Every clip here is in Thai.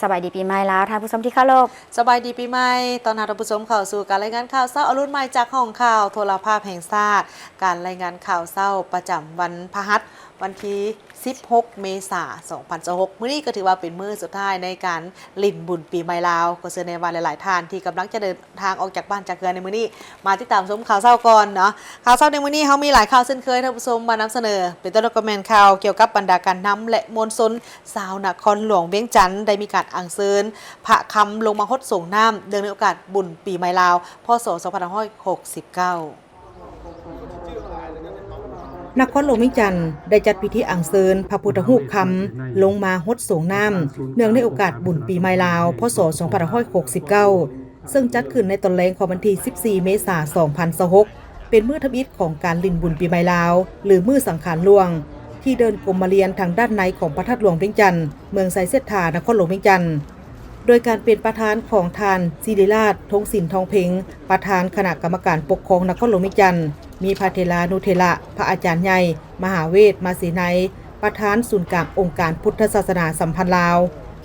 สบายดีปีใหม่แล้วท่านผู้ชมที่เคารพสบายดีปีใหม่ตอนรับท่านผู้ชมเข้าสู่การรายงานข่าวเช้าอรุณใหม่จากห้องข่าวโทรภาพแห่งชาติการรายงานข่าวเช้าประจำวันพฤหัสวันที่16 เมษายน 2026มื้อนี้ก็ถือว่าเป็นมื้อสุดท้ายในการลิ่นบุญปีใหม่ลาวก็เชิญในวันหลายๆท่านที่กำลังจะเดินทางออกจากบ้านจากเรือนในมื้อนี้มาติดตามชมข่าวเช้าก่อนเนาะข่าวเช้าในมื้อนี้เขามีหลายข่าวเช่นเคยท่านผู้ชมมานำเสนอเป็นต้นกระแมนข่าวเกี่ยวกับบรรดาการน้ำและมวลชนชาวนครหลวงเวียงจันทร์ได้มีการอัญเชิญพระคำลงมาฮดส่งน้ำเนื่องในโอกาสบุญปีใหม่ลาวพ.ศ. 2569นครหลวงเวียงจันทร์ได้จัดพิธีอัญเชิญพระพุทธรูปคำลงมาฮดส่งน้ำเนื่องในโอกาสบุญปีใหม่ลาวพ.ศ. 2569ซึ่งจัดขึ้นในตอนแรกของวันที่14 เมษายน 2026เป็นมื้อทำอิฐของการลิ่นบุญปีใหม่ลาวหรือมื้อสังขารหลวงที่เดินกรมมาเรียนทางด้านในของพระธาตุหลวงเวียงจันทร์เมืองไซเซธานครหลวงเวียงจันทร์โดยการเป็นประธานของทานศิริราชทงศิลป์ทองเพ็งประธานคณะกรรมการปกครองนครหลวงเวียงจันทร์มีพระเทรานุเทระพระอาจารย์ใหญ่มหาเวทมาสีไนประธานศูนย์กลางองค์การพุทธศาสนาสัมพันธ์ลาว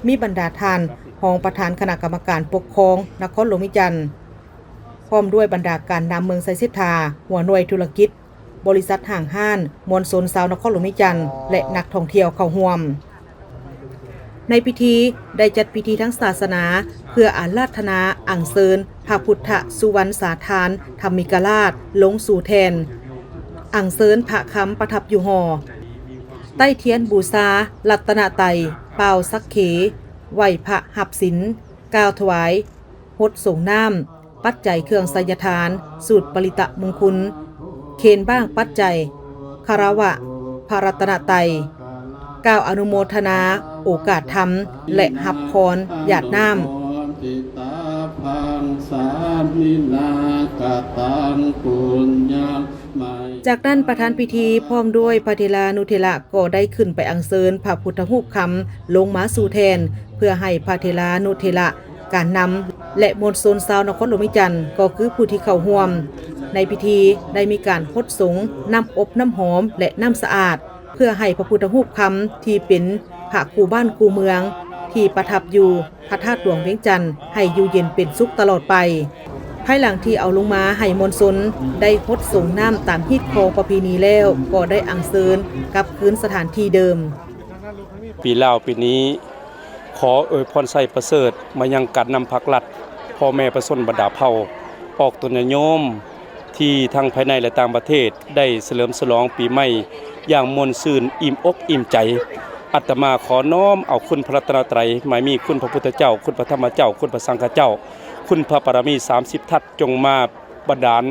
มีบรรดาท่านรองประธานคณะกรรมการปกครองนครหลวงเวียงจันทร์พร้อมด้วยบรรดาการนำเมืองไซเซธาหัวหน่วยธุรกิจบริษัทห่างห้านมวลชนชาวนครหลวงเวียงจันทร์และนักท่องเที่ยวเข้าร่วมในพิธีได้จัดพิธีทั้งศาสนาเพื่ออาราธนาอัญเชิญพระพุทธสุวรรณสาธารธรรมิกราชลงสู่แทนอัญเชิญพระคำประทับอยู่หอใต้เทียนบูชารัตนไตรเป่าสักเขไหวพระหับศิลกล่าวถวายฮดส่งน้ำปัจจัยเครื่องไสยทานสูตรปริตะมงคลเคนบ้างปัจจัยคารวะพระรัตนไตรกล่าวอนุโมทนาโอกาสธรรมและหับพรหยาดน้ำจากนั้นประธานพิธีพร้อมด้วยพระเทรานุเทระก็ได้ขึ้นไปอัญเชิญพระพุทธรูปคำลงมาสู่แทนเพื่อให้พระเทรานุเทระการนำและมวลชนชาวนครหลวงเวียงจันทร์ก็คือผู้ที่เข้าร่วมในพิธีได้มีการฮดสงน้ำอบน้ำหอมและน้ำสะอาดเพื่อให้พระพุทธรูปคำที่เป็นพระคู่บ้านคู่เมืองที่ประทับอยู่พระธาตุหลวงเวียงจันทร์ให้อยู่เย็นเป็นสุขตลอดไปภายหลังที่เอาลงมาให้มวลชนได้ฮดส่งน้ำตามฮิตของประเพณีแล้วก็ได้อัญเชิญกลับคืนสถานที่เดิมปีลาวปีนี้ขออวยพรไสประเสริฐมายังการนำพักรัฐพ่อแม่ประชาชนบรรดาเผ่าออกตนโยมที่ทั้งภายในและต่างประเทศได้เฉลิมฉลองปีใหม่อย่างมวลซื่นอิ่มอกอิ่มใจอาตมาขอน้อมเอาคุณพระรัตนตรัยหมายมีคุณพระพุทธเจ้าคุณพระธรรมเจ้าคุณพระสังฆเจ้าคุณพระปรมี30ทัศจงมาบันดาล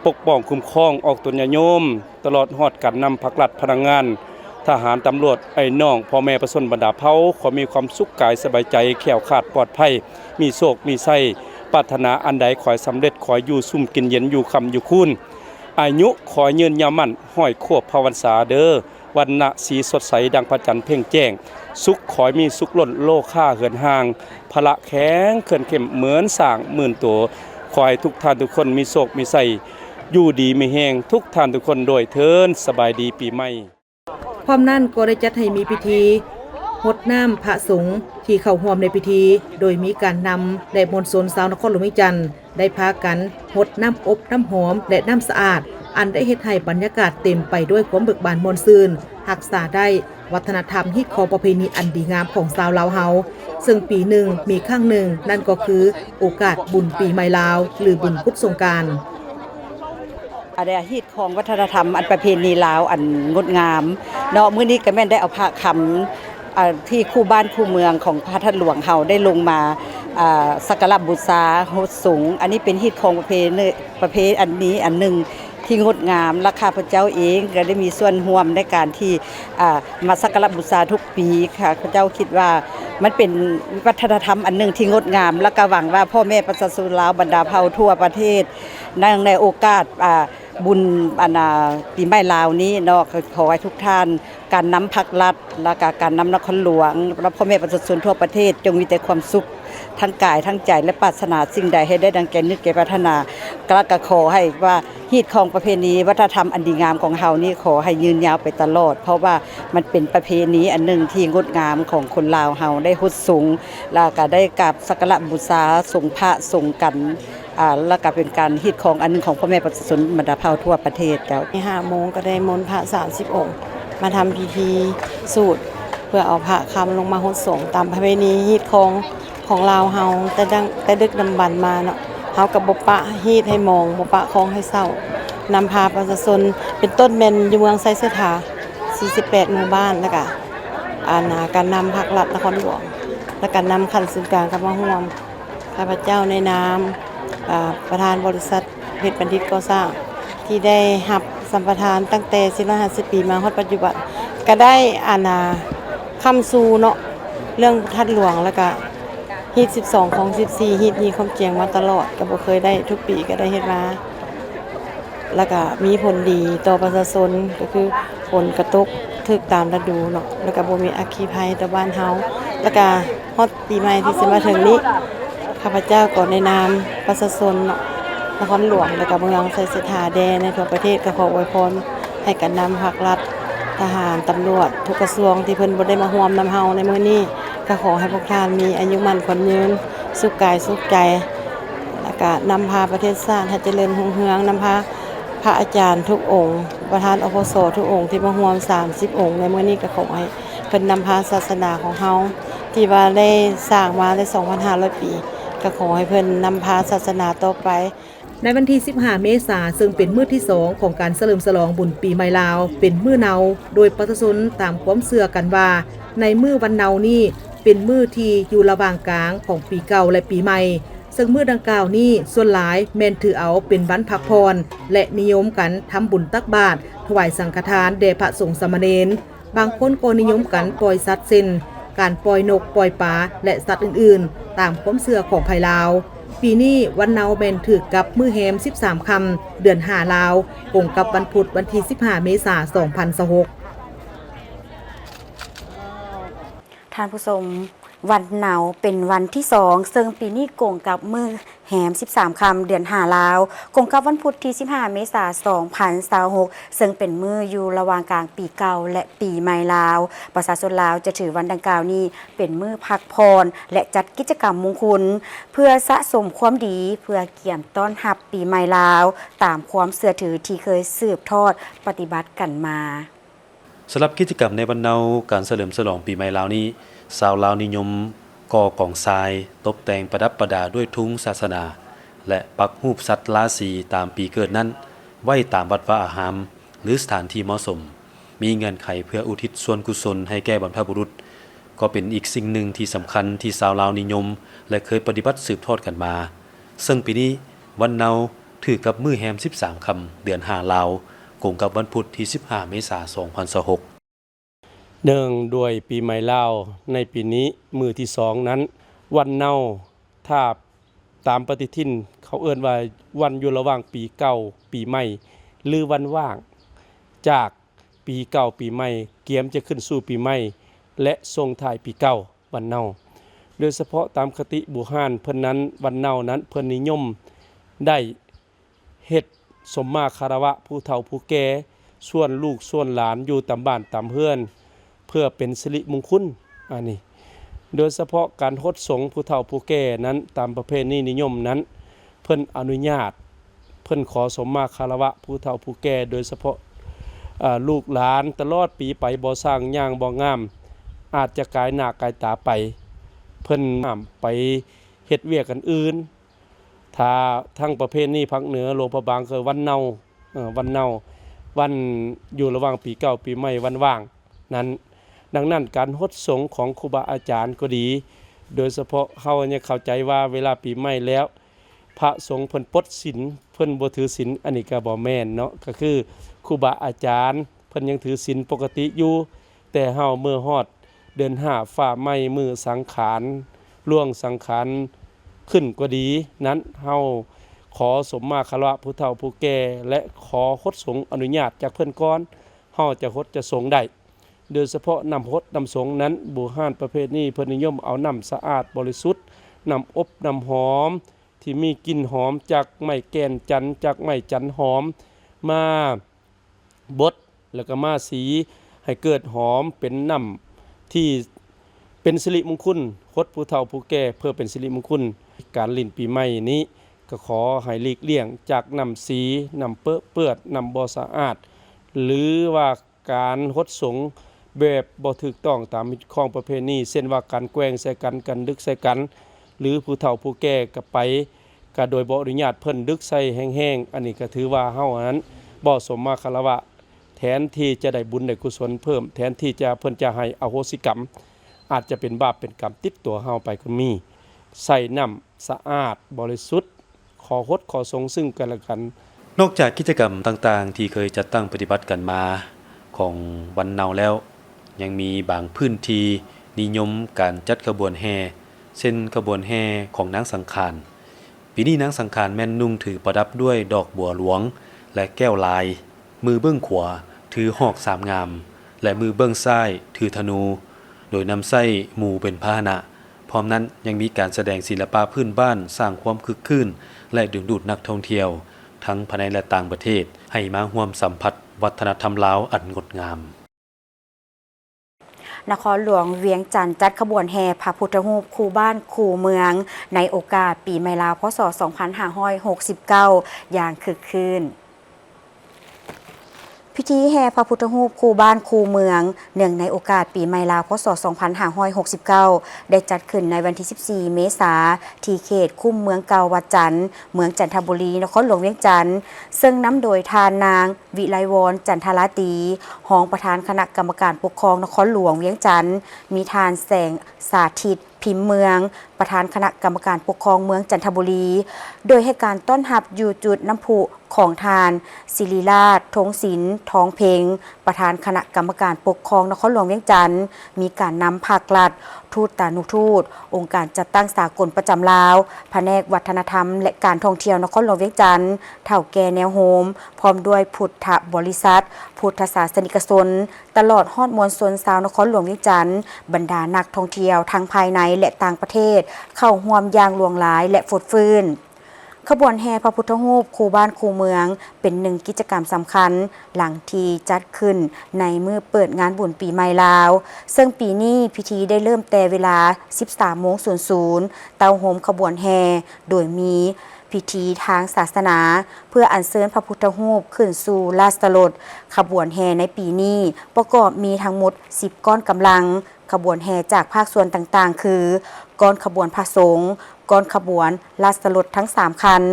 ปกป้องคุ้มครองออกตนโยมตลอดฮอดการนำพักรัฐพนักงานทหารตำรวจไอ้น้องพ่อแม่ประชาชนบรรดาเผ่าขอมีความสุขกายสบายใจแข็งขาดปลอดภัยมีโชคมีไส้ปรารถนาอันใดขอให้สำเร็จขออยู่ซุ่มกินเย็นอยู่คำอยู่คูนอายุขอยืนยาวมั่นห้อยควบพระวรรษาเด้อวันณะสีสดใสดังพระจันทร์เพ่งแจ้งสุขขอมีสุขล้นโลค่าเหินห่างพละแข็งเขื่อนเข้มเหมือนสร้างหมื่นตัวขอให้ทุกท่านทุกคนมีโชคมีไส้อยู่ดีมีแห้งทุกท่านทุกคนโดยเทินสบายดีปีใหม่พร้อมนั้นก็ได้จัดให้มีพิธีฮดน้ำพระสงฆ์ที่เข้าร่วมในพิธีโดยมีการนำและมวลชนชาวนครหลวงเวียงจันทร์ได้พากันฮดน้ำอบน้ำหอมและน้ำสะอาดอันได้เฮ็ดให้บรรยากาศเต็มไปด้วยความเบิกบานมวลซื่นรักษาได้วัฒนธรรมฮิตของประเพณีอันดีงามของชาวลาวเฮาซึ่งปีหนึ่งมีครั้งหนึ่งนั่นก็คือโอกาสบุญปีใหม่ลาวหรือบุญพุทธสงกรานต์อะไรฮิตของวัฒนธรรมอันประเพณีลาวอันงดงามเนาะมื้อนี้ก็แม่นได้เอาพระคำที่คู่บ้านคู่เมืองของพระธาตุหลวงเฮาได้ลงมาสักการะบูชาฮดสงอันนี้เป็นฮิตของประเพณีอันนี้อันหนึ่งที่งดงามและข้าพเจ้าเองก็ได้มีส่วนร่วมในการที่มาสักการะบูชาทุกปีค่ะข้าพเจ้าคิดว่ามันเป็นวัฒนธรรมอันหนึ่งที่งดงามและก็หวังว่าพ่อแม่ประชาชนลาวบรรดาเผ่าทั่วประเทศในโอกาสบุญปีใหม่ลาวนี้เนาะขอให้ทุกท่านการนำพักรัฐและการนำนครหลวงและพ่อแม่ประชาชนทั่วประเทศจงมีแต่ความสุข ทั้งกายทั้งใจและปรารถนาสิ่งใดให้ได้ดังใจนึกใจปรารถนากระขอให้ว่าฮีตของประเพณีวัฒนธรรมอันดีงามของเฮานี่ขอให้ยืนยาวไปตลอดเพราะว่ามันเป็นประเพณีอันหนึ่งที่งดงามของคนลาวเฮาได้ฮุดสูงแล้วก็ได้กราบสักการะบูชาสงฆ์พระสงฆ์กันแล้วก็เป็นการฮีตของอันหนึงของพ่อแม่ประชาชนบรรดาเผ่าทั่วประเทศเจ้า 5 โมงก็ได้มนต์พระ30 องค์มาทำพิธีสูตรเพื่อเอาพระคำลงมาฮดสงฆ์ตามประเพณีฮีตของลาวเฮาแต่ดึกดำบรรพ์มาเนาะเฮากับบ่ปะฮีตให้มองบ่ปะคองให้เศร้านำพาประชาชนเป็นต้นแม่นอยู่เมืองไซเสถา48 หมู่บ้านแล้วก็การนำภาครัฐนครหลวงและการนำขันศูนย์กลางเข้ามาร่วมข้าพเจ้าในนามประธานบริษัทเพชรบัณฑิตก่อสร้างที่ได้รับสัมปทานตั้งแต่450 ปีมาฮอดปัจจุบันก็ได้คำสู่เนาะเรื่องทัดหลวงแล้วก็ฮีต12ของ14ฮีตนี้ความเจียงมาตลอดก็บ่เคยได้ทุกปีก็ได้เฮ็ดมาแล้วก็มีผลดีต่อประชาชนก็คือฝนกระตกถึกตามฤดูเนาะแล้วก็บ่มีอัคคีภัยต่อบ้านเฮาแล้วก็ฮอดปีใหม่ที่สิมาถึงนี้ข้าพเจ้าก็ในนามประชาชนเนาะนครหลวงและก็เมืองไซเสถาแดนในทั่วประเทศก็ขออวยพรให้กันนำภาครัฐทหารตำรวจทุกกระทรวงที่เพิ่นบ่ได้มาร่วมนำเฮาในมื้อนี้ก็ขอให้พวกท่านมีอายุมั่นขวัญยืนสุขกายสุขใจแล้วก็นำพาประเทศชาติให้เจริญรุ่งเรืองนำพาพระอาจารย์ทุกองค์ประธานอปสทุกองค์ที่มาร่วม30 องค์ในมื้อนี้ก็ขอให้เพิ่นนำพาศาสนาของเฮาที่ว่าได้สร้างมาได้ 2,500 ปีก็ขอให้เพิ่นนำพาศาสนาต่อไปในวันที่ 15 เมษายนซึ่งเป็นมื้อที่ 2 ของการเฉลิมฉลองบุญปีใหม่ลาวเป็นมื้อเนาโดยประชาชนตามความเชื่อกันว่าในมื้อวันเนานี้เป็นมื้อที่อยู่ระหว่างกลางของปีเก่าและปีใหม่ซึ่งมื้อดังกล่าวนี้ส่วนหลายแม่นถือเอาเป็นวันพักผ่อนและนิยมกันทำบุญตักบาตรถวายสังฆทานแด่พระสงฆ์สามเณรบางคนก็นิยมกันปล่อยสัตว์เช่นการปล่อยนกปล่อยปลาและสัตว์อื่นๆตามความเชื่อของไผลาวปีนี้วันเนาแม่นถือกับมื้อแฮม13 ค่ำเดือน5ลาวตรงกับวันพุธวันที่15 เมษายน 2026ท่านผู้ชมวันเหนาเป็นวันที่2ซึ่งปีนี้กงกับมื้อแหม13 ค่ำเดือน5ลาวกงกับวันพุธที่15 เมษายน 2026ซึ่งเป็นมื้ออยู่ระหว่างกลางปีเก่าและปีใหม่ลาวประชาชนลาวจะถือวันดังกล่าวนี้เป็นมื้อพักผ่อนและจัดกิจกรรมมงคลเพื่อสะสมความดีเพื่อเกี่ยมต้อนรับปีใหม่ลาวตามความเชื่อถือที่เคยสืบทอดปฏิบัติกันมาสำหรับกิจกรรมในวันเนาการเฉลิมฉลองปีใหม่ลาวนี้ชาวลาวนิยมก่อกองทรายตกแต่งประดับประดาด้วยทุงศาสนาและปักรูปสัตว์ราศีตามปีเกิดนั้นไว้ตามวัดวาอารามหรือสถานที่เหมาะสมมีเงื่อนไขเพื่ออุทิศส่วนกุศลให้แก่บรรพบุรุษก็เป็นอีกสิ่งหนึ่งที่สำคัญที่ชาวลาวนิยมและเคยปฏิบัติสืบทอดกันมาซึ่งปีนี้วันเนาถือกับมื้อแฮม13 ค่ำเดือน5ลาวกงกับวันพุธที่15 เมษายน 2026เนื่องด้วยปีใหม่ลาวในปีนี้มื้อที่2นั้นวันเนาถ้าตามปฏิทินเขาเอิ้นว่าวันอยู่ระหว่างปีเก่าปีใหม่หรือวันว่างจากปีเก่าปีใหม่เกียมจะขึ้นสู่ปีใหม่และส่งท้ายปีเก่าวันเนาโดยเฉพาะตามคติบูฮานเพิ่นนั้นวันเนานั้นเพิ่นนิยมได้เฮ็ดสมมาคารวะผู้เฒ่าผู้แก่ส่วนลูกส่วนหลานอยู่ตามบ้านตามเฮือนเพื่อเป็นสิริมงคลอันนี้โดยเฉพาะการฮดสงฆ์ผู้เฒ่าผู้แก่นั้นตามประเพณีนิยมนั้นเพิ่นอนุญาตเพิ่นขอสมมาคารวะผู้เฒ่าผู้แก่โดยเฉพาะลูกหลานตลอดปีไปบ่สร้างย่างบ่งามอาจจะกายหน้ากายตาไปเพิ่นไปเฮ็ดเวียกกันอื่นถ้าทั้งประเพณีภาคเหนือหลวงพระบางคือวันเนาวันอยู่ระหว่างปีเก่าปีใหม่วันว่างนั้นดังนั้นการฮดสงฆ์ของครูบาอาจารย์ก็ดีโดยเฉพาะเฮาเนี่ยเข้าใจว่าเวลาปีใหม่แล้วพระสงฆ์เพิ่นปลดศีลเพิ่นบ่ถือศีลอันนี้ก็บ่แม่นเนาะก็คือครูบาอาจารย์เพิ่นยังถือศีลปกติอยู่แต่เฮาเมื่อฮอดเดือน5ฟ้าใหม่มื้อสังขารล่วงสังขารขึ้นก็ดีนั้นเฮาขอสมมาคารวะผู้เฒ่าผู้แก่และขอฮดสงฆ์อนุญาตจากเพิ่นก่อนเฮาจะฮดจะสงฆ์ได้โดยเฉพาะน้ำฮดน้ำสงนั้นบูฮานประเภทนี้เพิ่นนิยมเอาน้ำสะอาดบริสุทธิ์ น้ำอบน้ำหอมที่มีกลิ่นหอมจากไม้แก่นจันทร์จากไม้จันทร์หอมมาบดแล้วก็มาสีให้เกิดหอมเป็นน้ำที่เป็นสิริมงคลคดผู้เฒ่าผู้แก่เพื่อเป็นสิริมงคลการลิ้นปีใหม่นี้ก็ขอให้หลีกเลี่ยงจากน้ำสีน้ำเปื้อนน้ำบ่สะอาดหรือว่าการหดสงแบบบ่ถูกต้องตามของประเพณีเช่นว่าการแกว่งใส่กันกันดึกใส่กันหรือผู้เฒ่าผู้แก่ก็ไปก็โดยบ่อนุญาตเพิ่นดึกใส่แห้งๆอันนี้ก็ถือว่าเฮานั้นบ่สมมาคารวะแทนที่จะได้บุญได้กุศลเพิ่มแทนที่จะเพิ่นจะให้อโหสิกรรมอาจจะเป็นบาปเป็นกรรมติดตัวเฮาไปก็มีใส่น้ำสะอาดบริสุทธิ์ขอฮดขอสงซึ่งกันและกันนอกจากกิจกรรมต่างๆที่เคยจัดตั้งปฏิบัติกันมาของวันเนาแล้วยังมีบางพื้นที่นิยมการจัดขบวนแห่เช่นขบวนแห่ของนางสังขารปีนี้นางสังขารแม่นนุ่งถือประดับด้วยดอกบัวหลวงและแก้วลายมือเบื้องขวาถือหอกสามงามและมือเบื้องซ้ายถือธนูโดยนำไส้หมู่เป็นพาหนะพร้อมนั้นยังมีการแสดงศิลปะพื้นบ้านสร้างความคึกคืนและดึงดูดนักท่องเที่ยวทั้งภายในและต่างประเทศให้มาร่วมสัมผัสวัฒนธรรมลาวอันงดงามนครหลวงเวียงจันทร์จัดขบวนแห่พระพุทธรูปคู่บ้านคู่เมืองในโอกาสปีใหม่ลาวพ.ศ. 2569 อย่างคึกคืนพิธีแห่พระพุทธรูปคู่บ้านคู่เมืองเนื่องในโอกาสปีใหม่ลาวพ.ศ. 2569 ได้จัดขึ้นในวันที่ 14 เมษายนที่เขตคุ้มเมืองเก่าวัดจันทร์เมืองจันทบุรีนครหลวงเวียงจันทร์ซึ่งนำโดยทานนางวิไลวรณ์จันทราตรีรองประธานคณะกรรมการปกครองนครหลวงเวียงจันทร์มีทานแสงสาธิตพิมพ์เมืองประธานคณะกรรมการปกครองเมืองจันทบุรีโดยให้การต้อนรับอยู่จุดน้ำพุของทานศิริราชทงศิลป์ทองเพงประธานคณะกรรมการปกครองนครหลวงเวียงจันทร์มีการนำภาครัฐทูตตานุทูตองค์การจัดตั้งสากลประจำลาวแผนกวัฒนธรรมและการท่องเที่ยวนครหลวงเวียงจันทร์เฒ่าแก่แนวโฮมพร้อมด้วยพุทธบริษัทพุทธศาสนิกชนตลอดฮอดมวลชนชาวนครหลวงเวียงจันทร์บรรดานักท่องเที่ยวทั้งภายในและต่างประเทศเข้าร่วมอย่างหลวงหลายและฟดฟื้นขบวนแห่พระพุทธรูปคู่บ้านคู่เมืองเป็นหนึ่งกิจกรรมสำคัญหลังที่จัดขึ้นในมื้อเปิดงานบุญปีใหม่ลาวซึ่งปีนี้พิธีได้เริ่มแต่เวลา 13:00 เตาโฮมขบวนแห่โดยมีพิธีทางศาสนาเพื่ออัญเชิญพระพุทธรูปขึ้นสู่ราชรถขบวนแห่ในปีนี้ประกอบมีทั้งหมด10ก้อนกำลังขบวนแห่จากภาคส่วนต่างๆคือก้อนขบวนพระสงฆ์ก้อนขบวนราชรถทั้ง3คัน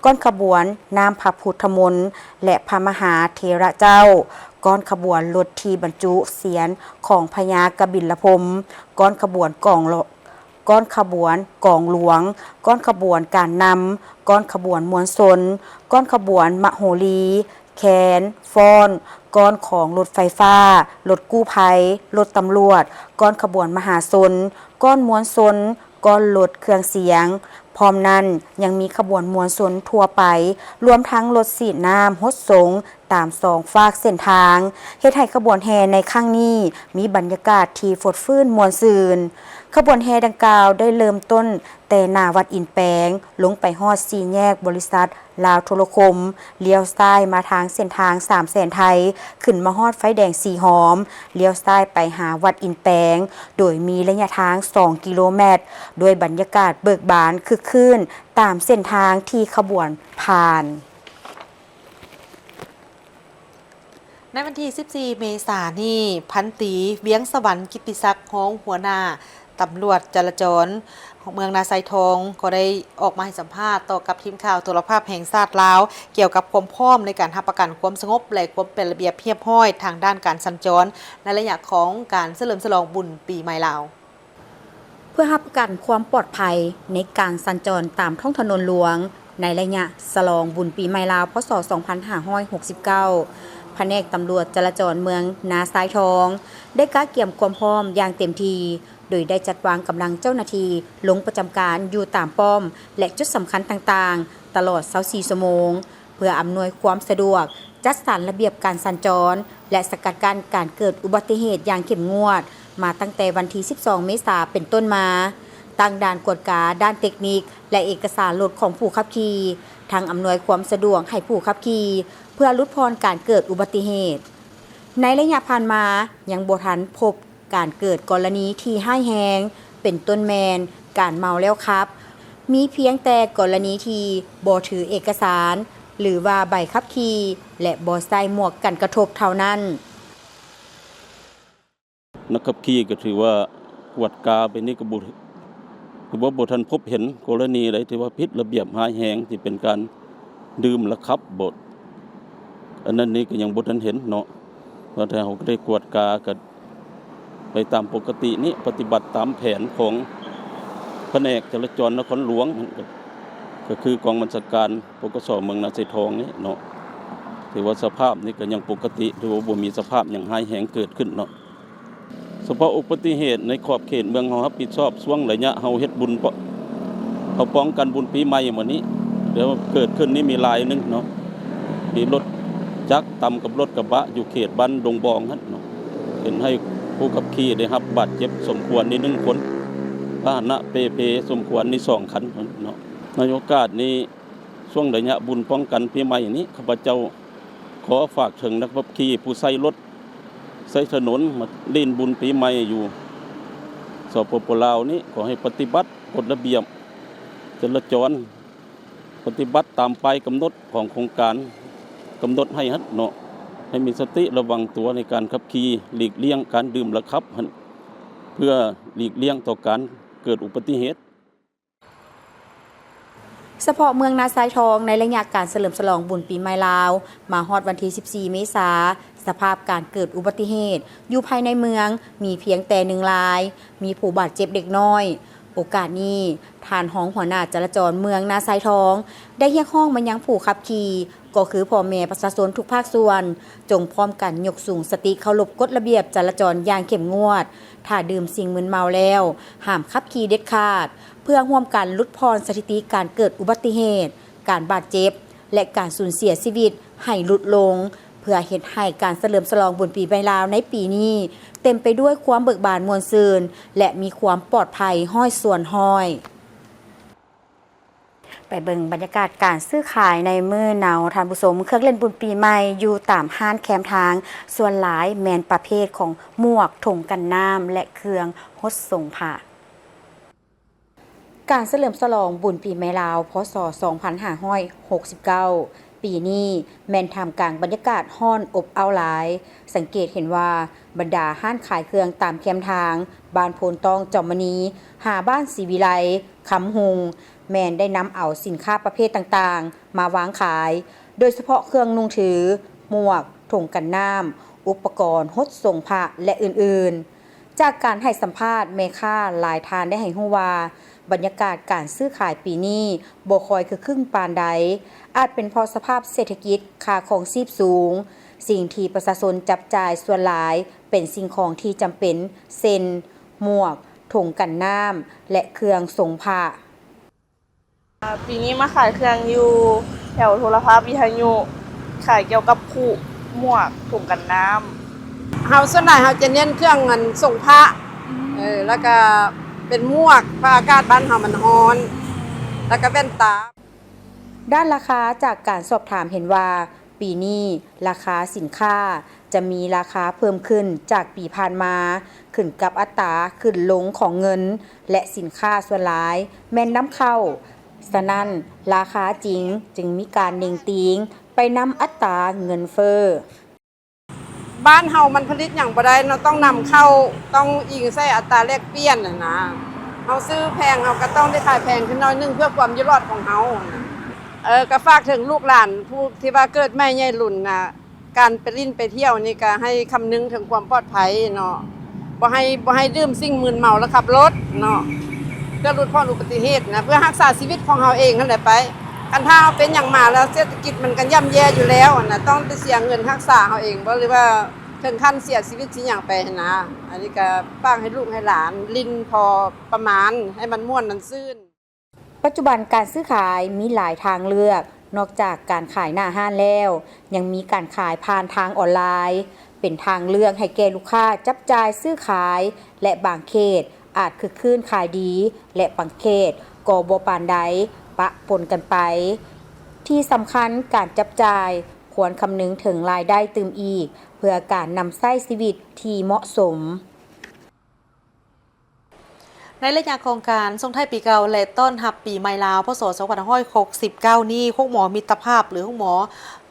ก้อนขบวนนามพระพุทธมนต์และพระมหาเถระเจ้าก้อนขบวนรถที่บรรจุเสียรของพญากบิลพรหมก้อนขบวนกองหลวงก้อนขบวนการนำก้อนขบวนมวลชนก้อนขบวนมโหรีแคนฟ้อนก้อนของรถไฟฟ้ารถกู้ภัยรถตำรวจก้อนขบวนมหาชนก้อนมวลชนก้อนรถเครื่องเสียงพร้อมนั้นยังมีขบวนมวลชนทั่วไปรวมทั้งรถสีน้ำฮดสงตาม2ฝากเส้นทางเฮ็ดให้ขบวนแห่ในครั้งนี้มีบรรยากาศที่ฟดฟื้นมวลซื่นขบวนแห่ดังกล่าวได้เริ่มต้นแต่หน้าวัดอินแปงลงไปฮอด4แยกบริษัทลาวโทรคมเลี้ยวซ้ายมาทางเส้นทาง3แสนไทยขึ้นมาฮอดไฟแดงสีหอมเลี้ยวซ้ายไปหาวัดอินแปงโดยมีระยะทาง2กิโลเมตรโดยบรรยากาศเบิกบานคึกคืนตามเส้นทางที่ขบวนผ่านในวันที่ 14 เมษายนนี้พันตรีเวียงสวรรค์กิตติศักดิ์ฮ้องหัวหน้าตำรวจจราจรของเมืองนาไซทองก็ได้ออกมาให้สัมภาษณ์ต่อกับทีมข่าวโทรภาพแห่งชาติลาวเกี่ยวกับความพร้อมในการรับประกันความสงบและความเป็นระเบียบเรียบร้อยทางด้านการสัญจรในระยะของการเฉลิมฉลองบุญปีใหม่ลาวเพื่อรับประกันความปลอดภัยในการสัญจรตามท้องถนนหลวงในระยะฉลองบุญปีใหม่ลาวพ.ศ. 2569แผนกตำรวจจราจรเมืองนาไซทองได้กะเกี่ยมความพร้อมอย่างเต็มที่โดยได้จัดวางกำลังเจ้าหน้าที่ลงประจำการอยู่ตามป้อมและจุดสำคัญต่างๆตลอด24ชั่วโมงเพื่ออำนวยความสะดวกจัดสรรระเบียบการสัญจรและสกัดกั้นการเกิดอุบัติเหตุอย่างเข้มงวดมาตั้งแต่วันที่12 เมษายนเป็นต้นมา ตั้งด่านกวดกาด้านเทคนิคและเอกสารรถของผู้ขับขี่ทางอำนวยความสะดวกให้ผู้ขับขี่เพื่อลดพรการเกิดอุบัติเหตุในระยะผ่านมายังบ่ทันพบการเกิดกรณีที่ห้ายแฮงเป็นต้นแมนการเมาแล้วครับมีเพียงแต่กรณีที่บ่ถือเอกสารหรือว่าใบขับขี่และบ่ใส่หมวกกันกระทบเท่านั้นนักขับขี่ก็ถือว่ากวดกาไปนี่ก็คือว่าบ่ทันพบเห็นกรณีใดที่ว่าผิดระเบียบหายแหงที่เป็นการดื่มและขับบ่อันนั้นนี่ก็ยังบ่ทันเห็นเนาะเพราะถ้าเราก็ได้กวดกาก็ไปตามปกตินี้ปฏิบัติตามแผนของแผนกจราจรนครหลวงก็คือกองบัญชาการปกส.เมืองนาไซทองนี่เนาะถือว่าสภาพนี่ก็ยังปกติถือว่าบ่มีสภาพหยังหายแหงเกิดขึ้นเนาะเฉพาะอุบัติเหตุในขอบเขตเมืองเฮารับผิดชอบช่วงระยะเฮาเฮ็ดบุญเขาป้องกันบุญปีใหม่มื้อนี้เดี๋ยวเกิดขึ้นนี่มีรายนึงเนาะมีรถจักรต่ำกับรถกระบะอยู่เขตบ้านดงบองหั่นเนาะเห็นให้ผู้ขับขี่ได้รับบาดเจ็บสมควรนี่1คนพาหนะเปสมควรนี่2คันเนาะในโอกาสนี้ช่วงระยะบุญป้องกันปีใหม่นี้ข้าพเจ้าขอฝากถึงนักขับขี่ผู้ใช้รถใช้ถนนมาเล่นบุญปีใหม่อยู่สปป.ลาวนี้ขอให้ปฏิบัติกฎระเบียบจราจรปฏิบัติตามป้ายกำหนดของโครงการกำหนดให้เนาะให้มีสติระวังตัวในการขับขี่หลีกเลี่ยงการดื่มและขับเพื่อหลีกเลี่ยงต่อการเกิดอุบัติเหตุเฉพาะเมืองนาไซทองในระยะการเฉลิมฉลองบุญปีใหม่ลาวมาฮอดวันที่14 เมษายนสภาพการเกิดอุบัติเหตุอยู่ภายในเมืองมีเพียงแต่1รายมีผู้บาดเจ็บเด็กน้อยโอกาสนี้ทานห้องหัวหน้าจราจรเมืองนาไซทองได้เรียกร้องมายังผู้ขับขี่ก็คือพ่อแม่ประชาชนทุกภาคส่วนจงพร้อมกันยกสูงสติเคารพกฎระเบียบจราจรอย่างเข้มงวดถ้าดื่มสิ่งมึนเมาแล้วห้ามขับขี่เด็ดขาดเพื่อร่วมกันลดพรสถิติการเกิดอุบัติเหตุการบาดเจ็บและการสูญเสียชีวิตให้ลดลงเพื่อเฮ็ดให้การเฉลิมฉลองบุญปีใหม่ลาวในปีนี้เต็มไปด้วยความเบิกบานมวลซื่นและมีความปลอดภัยห้อยส่วนห้อยไปเบิ่งบรรยากาศการซื้อขายในมื้อหนาวท่านผู้ชมเครื่องเล่นบุญปีใหม่อยู่ตามห้านแคมทางส่วนหลายแม่นประเภทของหมวกถุงกันน้ำและเครื่องฮดส่งผ้าการเฉลิมฉลองบุญปีใหม่ลาวพ.ศ. 2569 ปีนี้แม่นท่ามกลางบรรยากาศร้อนอบอ้าวหลายสังเกตเห็นว่าบรรดาห้านขายเครื่องตามแคมทางบ้านโพนตองจอมณีหาบ้านศรีวิไลคำหุงแม่นได้นำเอาสินค้าประเภทต่างๆมาวางขายโดยเฉพาะเครื่องนุ่งถือหมวกถุงกันน้ำอุปกรณ์ฮดส่งผ้าและอื่นๆจากการให้สัมภาษณ์แม่ค้าหลายท่านได้ให้ฮู้ว่าบรรยากาศการซื้อขายปีนี้บ่ค่อยคือครึ่งปานใดอาจเป็นเพราะสภาพเศรษฐกิจค่าของชีพสูงสิ่งที่ประชาชนจับจ่ายส่วนหลายเป็นสิ่งของที่จำเป็นเช่นหมวกถุงกันน้ำและเครื่องส่งผ้าปีนี้มาขายเครื่องอยู่แถวโทรภาพวิทยุขายเกี่ยวกับผู้หมวกถุงกันน้ำ เฮาส่วนใหญ่เฮาจะเน้นเครื่องเงินส่งพระแล้วก็เป็นหมวกเพราะอากาศบ้านเฮามันร้อนแล้วก็แว่นตาด้านราคาจากการสอบถามเห็นว่าปีนี้ราคาสินค้าจะมีราคาเพิ่มขึ้นจากปีผ่านมาขึ้นกับอัตราขึ้นลงของเงินและสินค้าส่วนหลายแม่นนำเข้าฉะนั้นราคาจริงจึงมีการเน่งติงไปนำอัตราเงินเฟ้อบ้านเฮามันผลิตหยังบ่ได้เนาะต้องนำเข้าต้องอิงใส่อัตราแลกเปลี่ยนน่ะนะเฮาซื้อแพงเฮาก็ต้องได้ขายแพงขึ้นหน่อยนึงเพื่อความอยู่รอดของเฮาก็ฝากถึงลูกหลานผู้ที่ว่าเกิดใหม่ใหญ่รุ่นน่ะการไปลิ้นไปเที่ยวนี่ก็ให้คำนึงถึงความปลอดภัยเนาะบ่ให้ดื่มสิ่งมึนเมาแล้วขับรถเนาะเพื่อลดอุบัติเหตุนะเพื่อรักษาชีวิตของเฮาเองนั่นแหละไปคันถ้าเราเป็นอย่างมาแล้วเศรษฐกิจมันก็ย่ำแย่อยู่แล้วนะต้องไปเสียเงินรักษาเฮาเองบ่หรือว่าถึงขั้นเสียชีวิตสิหยังไปนะอันนี้ก็ป้างให้ลูกให้หลานลิ้นพอประมาณให้มันม่วนมันซื่นปัจจุบันการซื้อขายมีหลายทางเลือกนอกจากการขายหน้าห้านแล้วยังมีการขายผ่านทางออนไลน์เป็นทางเลือกให้แก่ลูกค้าจับจ่ายซื้อขายและบางเขต อาจคือคลื่นขายดีและปังเขตกบปานใดปะปนกันไป ที่สำคัญการจับจ่ายควรคำนึงถึงรายได้ตื่มอีก เพื่อการนำใช้ชีวิตที่เหมาะสม ในระยะโครงการส่งท้ายปีเก่าและต้อนรับปีใหม่ลาวพศ2569นี้ห้องหมอมิตรภาพหรือห้องหมอ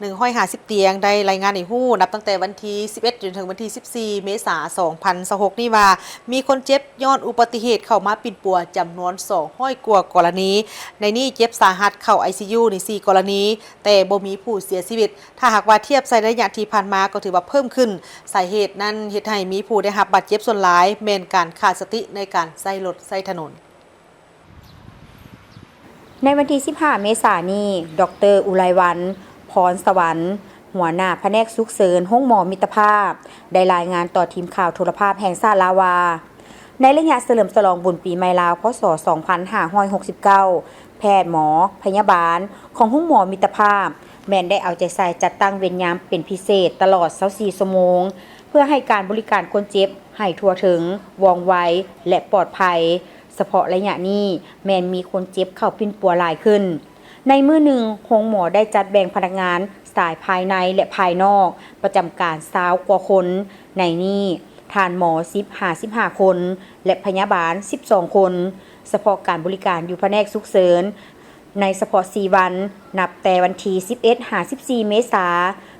150เตียงได้รายงานในหู้นับตั้งแต่วันที่11จนถึงวันที่14เมษายน2026นี่ว่ามีคนเจ็บย้อนอุบัติเหตุเข้ามาปิ่นปัวจำนวน200กว่ากรณีในนี้เจ็บสาหัสเข้า ICU ใน4กรณีแต่บ่มีผู้เสียชีวิตถ้าหากว่าเทียบใส่ระยะที่ผ่านมาก็ถือว่าเพิ่มขึ้นสาเหตุนั้นเฮ็ดให้มีผู้ได้รับบาดเจ็บส่วนหลายแม่นการขาดสติในการใช้รถใช้ถนนในวันที่15เมษายนนี้ดร.อุไรวรรณ พรสวรรค์หัวหน้าแผนกฉุกเฉินห้องหมอมิตรภาพได้รายงานต่อทีมข่าวโทรภาพแห่งชาติลาวาในระยะเฉลิมฉลองบุญปีใหม่ลาวพศ2569แพทย์หมอพยาบาลของห้องหมอมิตรภาพแม่นได้เอาใจใส่จัดตั้งเวรยามเป็นพิเศษตลอด24ชั่วโมงเพื่อให้การบริการคนเจ็บให้ทั่วถึงว่องไวและปลอดภัยเฉพาะระยะนี้แม่นมีคนเจ็บเข้าปิ่นปัวหลายขึ้นในมื้อหนึ่งโรงหมอได้จัดแบ่งพนักงานสายภายในและภายนอกประจำการ20กว่าคนในนี้ทานหมอ15คนและพยาบาล12คนเฉพาะการบริการอยู่แผนกฉุกเฉินในเฉพาะ4วันนับแต่วันที่11-14เมษาย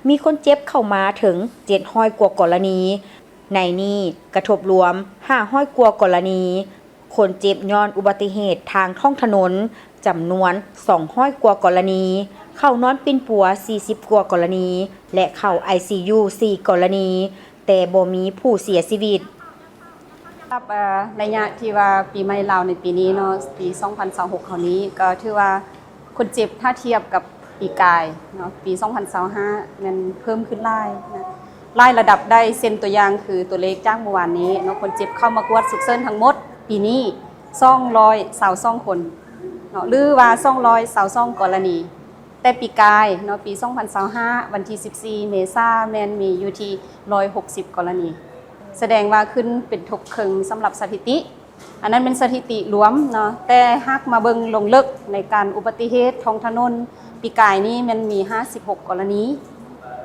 นมีคนเจ็บเข้ามาถึง700กว่ากรณีในนี้กระทบรวม500กว่ากรณีคนเจ็บย้อนอุบัติเหตุทางท้องถนนจำนวน200กว่ากรณีเข้านอนปิ่นปัว40กว่ากรณีและเข้า ICU 4กรณีแต่บ่มีผู้เสียชีวิตครับระยะที่ว่าปีใหม่ลาวในปีนี้เนาะปี2026คราวนี้ก็ถือว่าคนเจ็บถ้าเทียบกับปีกายเนาะปี2025มันเพิ่มขึ้นไล่นะไล่ระดับได้เส้นตัวอย่างคือตัวเลขจ้างเมื่อวานนี้เนาะคนเจ็บเข้ามากวดฉุกเฉินทั้งหมดปีนี้222คนเนาะหรือว่า222กรณีแต่ปีกายเนาะปี2025วันที่14เมษายนแม่นมีอยู่ที่160กรณีแสดงว่าขึ้นเป็นทบครึ่งสำหรับสถิติอันนั้นเป็นสถิติรวมเนาะแต่หากมาเบิ่งลงลึกในการอุบัติเหตุท้องถนนปีกายนี้มันมี56กรณี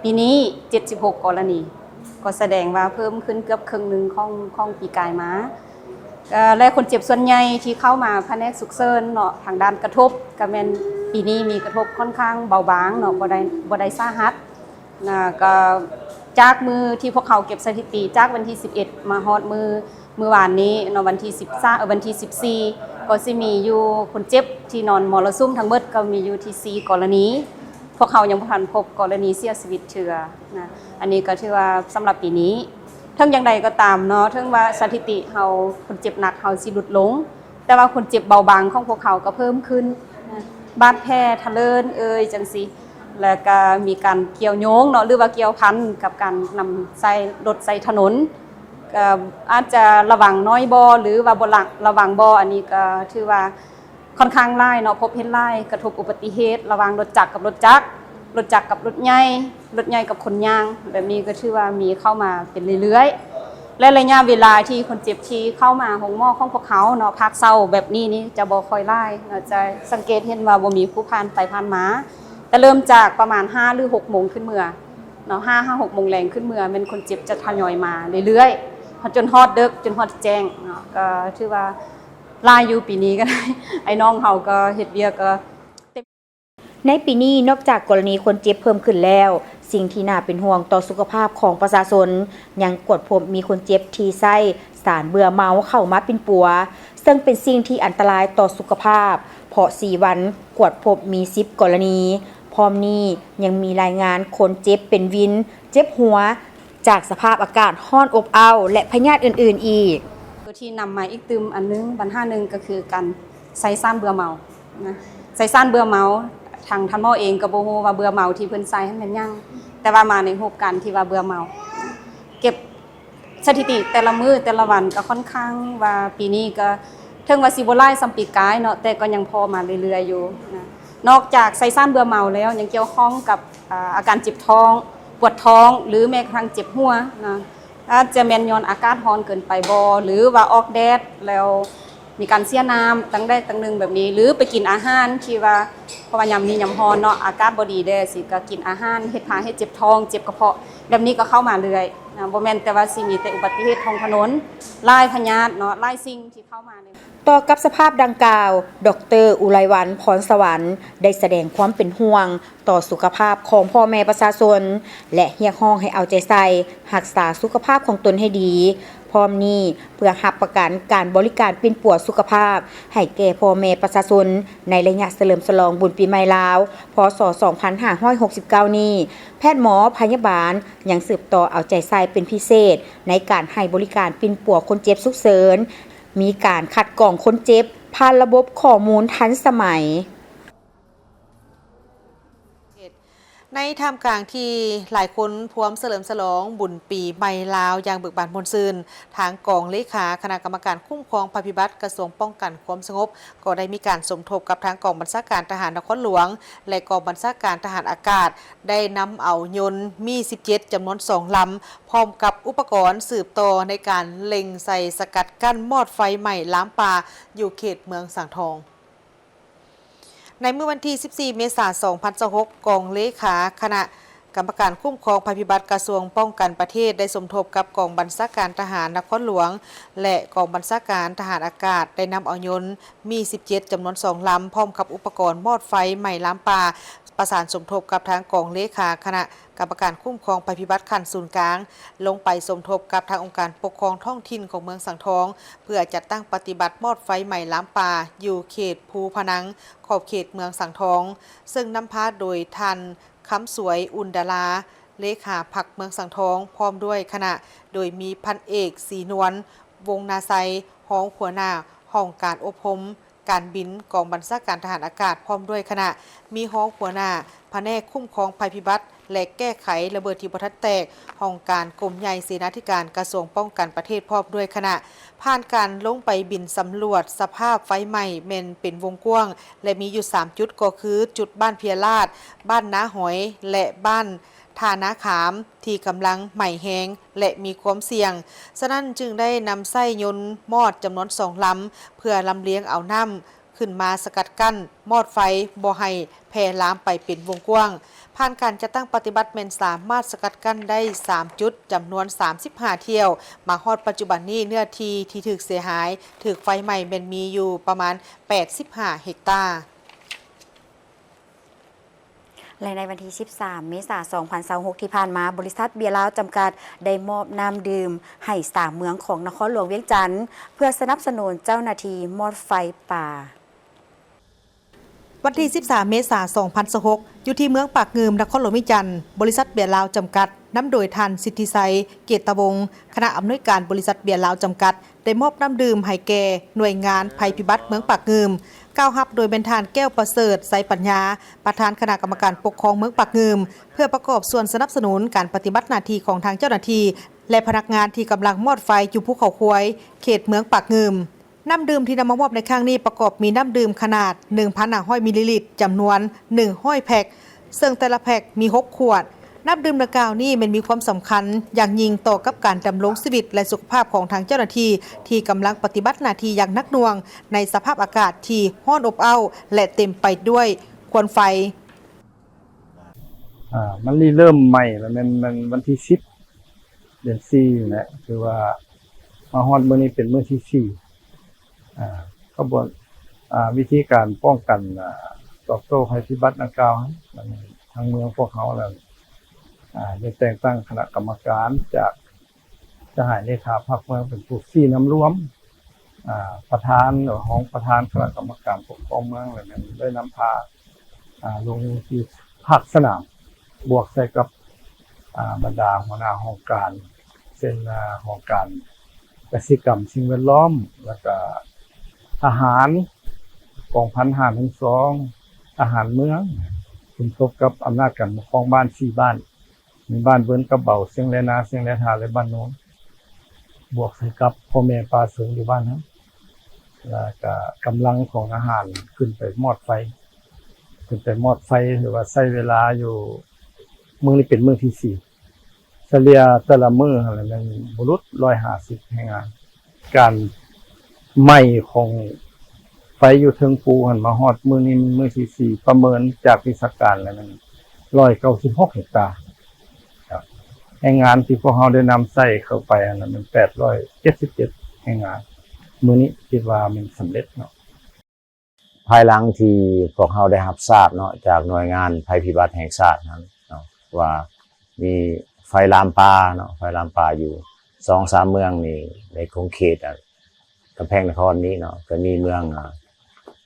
ปีนี้76กรณีก็แสดงว่าเพิ่มขึ้นเกือบครึ่งนึงของปีกายมาและคนเจ็บส่วนใหญ่ที่เข้ามาแผนกฉุกเฉินเนาะทางด้านกระทบก็แม่นปีนี้มีกระทบค่อนข้างเบาบางเนาะบ่ได้สาหัสนะก็จากมือที่พวกเขาเก็บสถิติจากวันที่11มาฮอดมือวานนี้เนาะวันที่14ก็สิมีอยู่คนเจ็บที่นอนมรสุมทั้งหมดก็มีอยู่ที่4กรณีพวกเขายังบ่ทันพบกรณีเสียชีวิตเทื่อนะอันนี้ก็ถือว่าสำหรับปีนี้ทั้งอย่างใดก็ตามเนาะทั้งว่าสถิติเฮาคนเจ็บหนักเฮาสิลดลงแต่ว่าคนเจ็บเบาบางของพวกเขาก็เพิ่มขึ้นนะบาดแผลทะเลินจังซี่แล้วก็มีการเกี่ยวโยงเนาะหรือว่าเกี่ยวพันกับการนำใส่รถใส่ถนนก็อาจจะระวังน้อยบ่หรือว่าบ่ระวังบ่อันนี้ก็ถือว่าค่อนข้างหลายเนาะพบเห็นหลายกระทบอุบัติเหตุระวังรถจักรกับรถจักรกับรถใหญ่กับคนย่างแบบนี้ก็ถือว่ามีเข้ามาเป็นเรื่อยๆและระยะเวลาที่คนเจ็บที่เข้ามาโรงหมอของพวกเขาเนาะพักเช้าแบบนี้นี่จะบ่ค่อยหลายเนาะจะสังเกตเห็นว่าบ่มีผู้ผ่านไปผ่านมาแต่เริ่มจากประมาณ5หรือ6โมงขึ้นเมื่อเนาะ5-6โมงแรงขึ้นเมื่อเป็นคนเจ็บจะทยอยมาเรื่อยๆจนฮอดดึกจนฮอดแจ้งเนาะก็ถือว่าลายอยู่ปีนี้ก็ได้ไอ้น้องเฮาก็เฮ็ดเวียกก็ในปีนี้นอกจากกรณีคนเจ็บเพิ่มขึ้นแล้วสิ่งที่น่าเป็นห่วงต่อสุขภาพของประชาชนยังกดพบมีคนเจ็บที่ไส้สารเบื่อเมาเข้ามาปิ่นปัวซึ่งเป็นสิ่งที่อันตรายต่อสุขภาพเพราะ4วันกวดพบมี10กรณีพร้อมนี้ยังมีรายงานคนเจ็บเป็นวินเจ็บหัวจากสภาพอากาศร้อนอบอ้าวและพยาธิอื่นๆอีกตัวที่นำมาอีกตึมอันนึงปัญหานึงก็คือการใส่ซ่านเบื่อเมานะใส่ซ่านเบื่อเมาทางท่านหมอเองก็บ่ฮู้ว่าเบื่อเมาที่เพิ่นใส่ให้มันยังแต่ว่ามาในรูปการที่ว่าเบื่อเมาเก็บสถิติแต่ละมื้อแต่ละวันก็ค่อนข้างว่าปีนี้ก็ถึงว่าสิบ่หลายซ้ำปีกายเนาะแต่ก็ยังพอมาเรื่อยๆอยู่นะนอกจากใส่ซ่านเบื่อเมาแล้วยังเกี่ยวข้องกับอาการเจ็บท้องปวดท้องหรือแม้กระทั่งเจ็บหัวนะ อาจจะแม่นย้อนอากาศร้อนเกินไปบ่หรือว่าออกแดดแล้วมีการเสียน้ำตั้งได้ตั้งหนึงแบบนี้ หรือไปกินอาหารที่ว่าเพราะว่ายามนี้ยามร้อนเนาะอากาศบ่ดีแด้สิก็กินอาหารเฮ็ดให้เจ็บท้องเจ็บกระเพาะแบบนี้ก็เข้ามาเรื่อยนะบ่แม่นแต่ว่าสิมีแต่อุบัติเหตุท้องถนนหลายพยาธิเนาะหลายสิ่งที่เข้ามาใน ต่อกับสภาพดังกล่าว ดร.อุไรวรรณ พรสวรรค์ได้แสดงความเป็นห่วงต่อสุขภาพของพ่อแม่ประชาชนและเรียกร้องให้เอาใจใส่รักษาสุขภาพของตนให้ดีพร้อมนี้เพื่อรับประกันการบริการปิ่นปัวสุขภาพให้แก่พ่อแม่ประชาชนในระยะเฉลิมฉลองบุญปีใหม่ลาวพ.ศ. 2569 นี้แพทย์หมอพยาบาลยังสืบต่อเอาใจใส่เป็นพิเศษในการให้บริการปิ่นปัวคนเจ็บฉุกเฉินมีการคัดกรองคนเจ็บผ่านระบบข้อมูลทันสมัยในท่ามกลางที่หลายคนพร้อมเฉลิมฉลองบุญปีใหม่ลาวอย่างเบิกบานมวลซื่นทางกองเลขาคณะกรรมการคุ้มครองภัยพิบัติกระทรวงป้องกันความสงบก็ได้มีการสมทบกับทางกองบัญชาการทหารนครหลวงและกองบัญชาการทหารอากาศได้นำเอายนต์มี17จำนวน2ลำพร้อมกับอุปกรณ์สืบต่อในการเล็งใส่สกัดกั้นมอดไฟใหม่ล้ามป่าอยู่เขตเมืองสังทองในเมื่อวันที่ 14 เมษายน 2026 กองเลขาคณะกรรมการคุ้มครองภัยพิบัติกระทรวงป้องกันประเทศได้สมทบกับกองบัญชาการทหารนครหลวงและกองบัญชาการทหารอากาศได้นำเอายนต์มี17จำนวน2ลำพร้อมกับอุปกรณ์มอดไฟใหม่ล้ามป่าประสานสมทบกับทางกองเลขาคณะกรรมการคุ้มครองภัยพิบัติขั้นศูนย์กลางลงไปสมทบกับทางองค์การปกครองท้องถิ่นของเมืองสังทองเพื่อจัดตั้งปฏิบัติมอดไฟใหม่ล้ามป่าอยู่เขตภูพนังขอบเขตเมืองสังทองซึ่งนำพาโดยทันคำสวยอุนดาลาเลขาพรรคเมืองสังทองพร้อมด้วยคณะโดยมีพันเอกศรีนวลวงนาไซห้องหัวหน้าห้องการอบรมการบินกองบัญชาการทหารอากาศพร้อมด้วยคณะมีห้องหัวหน้าแผนกคุ้มครองภัยพิบัติและแก้ไขระเบิดที่บ่ทันแตกห้องการกรมใหญ่เสนาธิการกระทรวงป้องกันประเทศพร้อมด้วยคณะผ่านการลงไปบินสำรวจสภาพไฟไหม้แม่นเป็นวงกว้างและมีอยู่3จุดก็คือจุดบ้านเพียราชบ้านนาหอยและบ้านทานาขามที่กำลังไหม้แห้งและมีความเสี่ยงฉะนั้นจึงได้นำไส้ยนต์มอดจำนวน2ลำเพื่อลำเลียงเอาน้ำขึ้นมาสกัดกั้นมอดไฟบ่ให้แพร่ลามไปเป็นวงกว้างผ่านการจะตั้งปฏิบัติแม่นสามารถสกัดกั้นได้3จุดจำนวน35เที่ยวมาฮอดปัจจุบันนี้เนื้อที่ที่ถูกเสียหายถูกไฟไหม้แม่นมีอยู่ประมาณ85เฮกตาร์และในวันที่ 13 เมษายน 2026 ที่ผ่านมาบริษัทเบียร์ลาวจำกัดได้มอบน้ำดื่มให้3เมืองของนครหลวงเวียงจันทร์เพื่อสนับสนุนเจ้าหน้าที่มอดไฟป่าวันที่ 13 เมษายน 2026 อยู่ที่เมืองปากงืมนครหลวงเวียงจันทร์บริษัทเบียร์ลาวจำกัดนำโดยท่านสิทธิไซเกตวงศ์คณะอำนวยการบริษัทเบียร์ลาวจำกัดได้มอบน้ำดื่มให้แก่หน่วยงานภัยพิบัติเมืองปากงืมกล่าวรับโดยเป็นทานแก้วประเสริฐไสปัญญาประธานคณะกรรมการปกครองเมืองปากงืมเพื่อประกอบส่วนสนับสนุนการปฏิบัติหน้าที่ของทางเจ้าหน้าที่และพนักงานที่กำลังมอดไฟอยู่ภูเขาควายเขตเมืองปากงืมน้ำดื่มที่นำมามอบในครั้งนี้ประกอบมีน้ำดื่มขนาด 1,500 มิลลิลิตรจำนวน100แพ็คซึ่งแต่ละแพ็คมี6ขวดน้ำดื่มดังกล่าวนี้มันมีความสำคัญอย่างยิ่งต่อกับการดำรงชีวิตและสุขภาพของทางเจ้าหน้าที่ที่กำลังปฏิบัติหน้าที่อย่างหนักหน่วงในสภาพอากาศที่ร้อนอบอ้าวและเต็มไปด้วยควันไฟมันเริ่มใหม่มันวันที่10 เดือน4แหละคือว่ามาฮอดมื้อนี้เป็นมื้อที่4ก็บ่วิธีการป้องกันตอบโต้ภัยพิบัติดังกล่าวทางเมืองพวกเขาแล้วได้แต่งตั้งคณะกรรมการจากทหารเลขาพรรคเมืองเป็นผู้ชี้นำร่วมประธานของประธานคณะกรรมการปกครองเมืองอะไรนั้นได้นำพาลงที่ภาคสนามบวกใส่กับบรรดาหัวหน้าห้องการเช่นห้องการกสิกรรมสิ่งแวดล้อมแล้วก็ทหารกองพันทหารทั้ง2ทหารเมืองสมทบกับอำนาจการปกครองบ้าน4บ้านมีบ้านเบิ้นกระเบาเสียงแลนาเสียงแลทาและบ้านโน้นบวกใส่กับพ่อแม่ปลาสูงอยู่บ้านนั้นแล้วก็กำลังของทหารขึ้นไปมอดไฟหรือว่าใช้เวลาอยู่มื้อนี้เป็นมื้อที่4 เฉลี่ยแต่ละมื้ออะไรมันบ่รุด150ให้งาน การไหม้ของไฟอยู่เทิงภูหันมาฮอดมื้อนี้มื้อที่4ประเมินจากวิชาการแล้วมัน196เฮกตาร์ครับแรงงานที่พวกเราได้นำใส่เข้าไปอันนั้นมัน877แรงงานมื้อนี้คิดว่ามันสำเร็จเนาะ ภายหลังที่พวกเราได้รับทราบเนาะจากหน่วยงานภัยพิบัติแห่งชาตินั้นเนาะว่ามีไฟลามป่าเนาะไฟลามป่าอยู่ 2-3 เมืองนี่ในคงเขตกำแพงนครนี้เนาะก็มีเมือง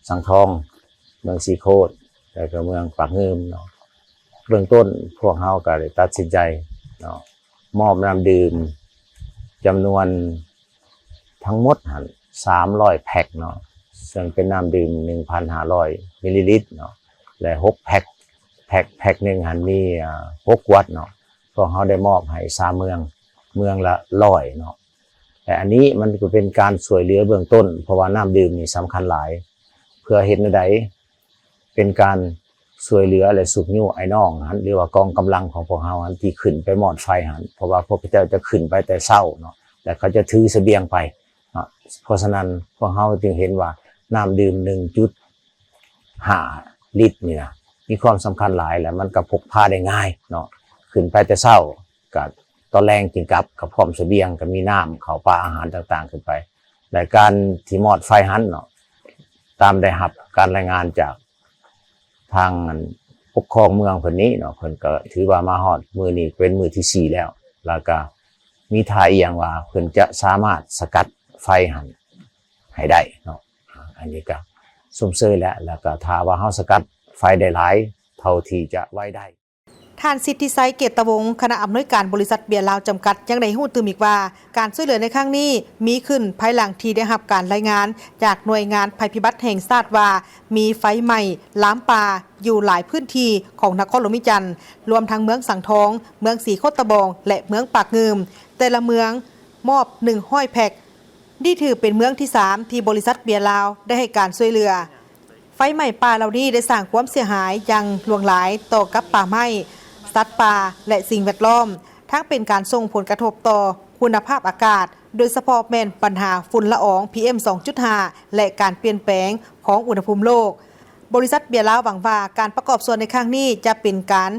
สังทองเมืองสีโคตรแล้วก็เมืองปากงืมเนาะเบื้องต้นพวกเราก็ได้ตัดสินใจเนาะมอบน้ำดื่มจำนวนทั้งหมดหัน300แพ็คเนาะซึ่งเป็นน้ำดื่ม 1,500 มิลลิลิตรเนาะและ6แพ็คหนึ่งหันมี6 ขวดเนาะพวกเราได้มอบให้3 เมืองละ100เนาะแต่อันนี้มันก็เป็นการช่วยเหลือเบื้องต้นเพราะว่าน้ำดื่มนี่สำคัญหลายเพื่อเฮ็ดใดเป็นการช่วยเหลือและสุขยุไอ้น้องหันหรือว่ากองกำลังของพวกเราหันที่ขึ้นไปมอดไฟหันเพราะว่าพวกเจ้าจะขึ้นไปแต่เช้าเนาะและเขาจะถือเสบียงไปเพราะฉะนั้นพวกเราจึงเห็นว่าน้ำดื่ม 1.5 ลิตรนี่นะมีความสำคัญหลายและมันก็พกพาได้ง่ายเนาะขึ้นไปแต่เช้าก็ตอนแรงกินกับพร้อมเสบียงก็มีน้ำข้าวปลาอาหารต่างๆขึ้นไปและการที่มอดไฟหันเนาะตามได้รับการรายงานจากทางปกครองเมืองเพิ่นนี้เนาะเพิ่นก็ถือว่ามาฮอดมื้อนี้เป็นมื้อที่4แล้วก็มีท่าอีหยังว่าเพิ่นจะสามารถสกัดไฟหันให้ได้เนาะอันนี้ก็สมเสยแล้วก็ถ้าว่าเฮาสกัดไฟได้หลายเท่าที่จะไว้ได้ท่านสิทธิไซเกตวงศ์คณะอำนวยการบริษัทเบียร์ลาวจำกัดยังได้ฮู้ตื่มอีกว่าการช่วยเหลือในครั้งนี้มีขึ้นภายหลังที่ได้รับการรายงานจากหน่วยงานภัยพิบัติแห่งชาติว่ามีไฟไหม้ลามป่าอยู่หลายพื้นที่ของนครหลวงมิจันทร์รวมทั้งเมืองสังทองเมืองสีโคตะบองและเมืองปากงืมแต่ละเมืองมอบ100แพ็คนี่ถือเป็นเมืองที่3ที่บริษัทเบียร์ลาวได้ให้การช่วยเหลือไฟไหม้ป่าเหล่านี้ได้สร้างความเสียหายอย่างหลวงหลายต่อกับป่าไม้สัตว์ป่าและสิ่งแวดล้อมทั้งเป็นการส่งผลกระทบต่อคุณภาพอากาศโดยเฉพาะแม่นปัญหาฝุ่นละออง PM 2.5 และการเปลี่ยนแปลงของอุณหภูมิโลกบริษัทเบียร์ลาวหวังว่าการประกอบส่วนในครั้งนี้จะเป็นการ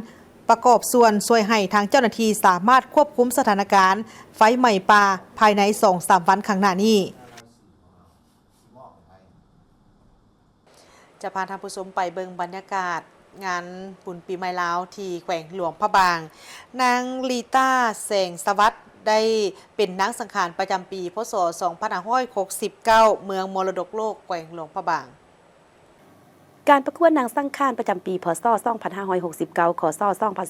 ประกอบส่วนช่วยให้ทางเจ้าหน้าที่สามารถควบคุมสถานการณ์ไฟไหม้ป่าภายใน 2-3 วันข้างหน้านี้จะพาท่านผู้ชมไปเบิ่งบรรยากาศงานบุญปีใหม่ลาวที่แขวงหลวงพระบางนางลีต้าแสงสวัสดิ์ได้เป็นนางสังขารประจำปีพศ2569เมืองมรดกโลกแขวงหลวงพระบางการประกวดนางสังขารประจำปีพศ2569 คศ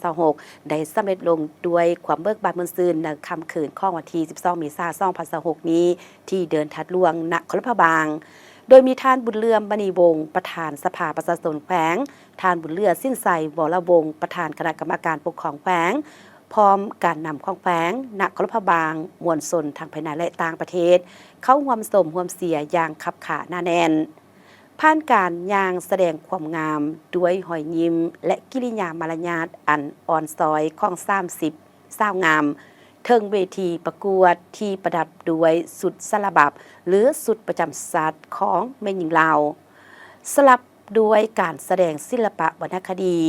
2026ได้สำเร็จลงด้วยความเบิกบานมนต์ซื่นในค่ำคืนของวันที่12 เมษายน 2026 นี้ที่เดินทัดหลวงนครพระบางโดยมีท่านบุญเลื่อมมณีวงศ์ประธานสภาประชาชนแขวงท่านบุญเลื่อสิ้นใสวรวงศ์ประธานคณะกรรมการปกครองแขวงพร้อมการนำของแขวงนครพระบางมวลชนทางภายในและต่างประเทศเข้าร่วมสมร่วมเสียอย่างขับขาหน้าแน่นผ่านการย่างแสดงความงามด้วยหอยยิ้มและกิริยามารยาทอันอ่อนซอยของ30 สาวงามเทิงเวทีประกวดที่ประดับด้วยสุดสลับหรือสุดประจำศาสตร์ของแม่หญิงลาวสลับด้วยการแสดงศิลปะวรรณคดี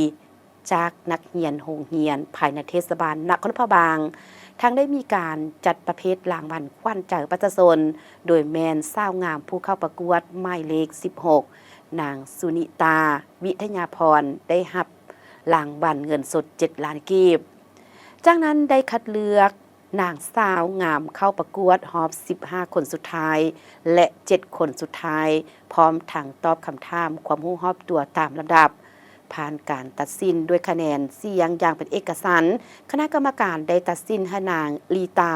จากนักเรียนโรงเรียนภายในเทศบาลนครพระบางทั้งได้มีการจัดประเภทรางวัลขวัญใจประชาชนโดยแมนสาวงามผู้เข้าประกวดหมายเลข16นางสุนิตาวิทยาพรได้รับรางวัลเงินสด7 ล้านกีบจากนั้นได้คัดเลือกนางสาวงามเข้าประกวดรอบ15 คนสุดท้ายและ7 คนสุดท้ายพร้อมทั้งตอบคำถามความรู้รอบตัวตามลำดับผ่านการตัดสินด้วยคะแนนเสียงอย่างเป็นเอกฉันท์คณะกรรมการได้ตัดสินให้นางลีตา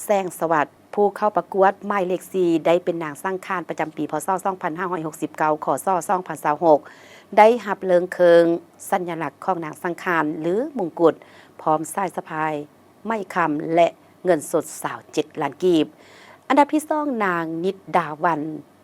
แสงสวัสดิ์ผู้เข้าประกวดหมายเลข4ได้เป็นนางสังขารประจำปีพศ2569 คศ2026ได้รับเลิงเคิงสัญลักษณ์ของนางสังขารหรือมงกุฎพร้อมสายสะพายไม้คำและเงินสด27 ล้านกีบอันดับที่2นางนิดดาวัน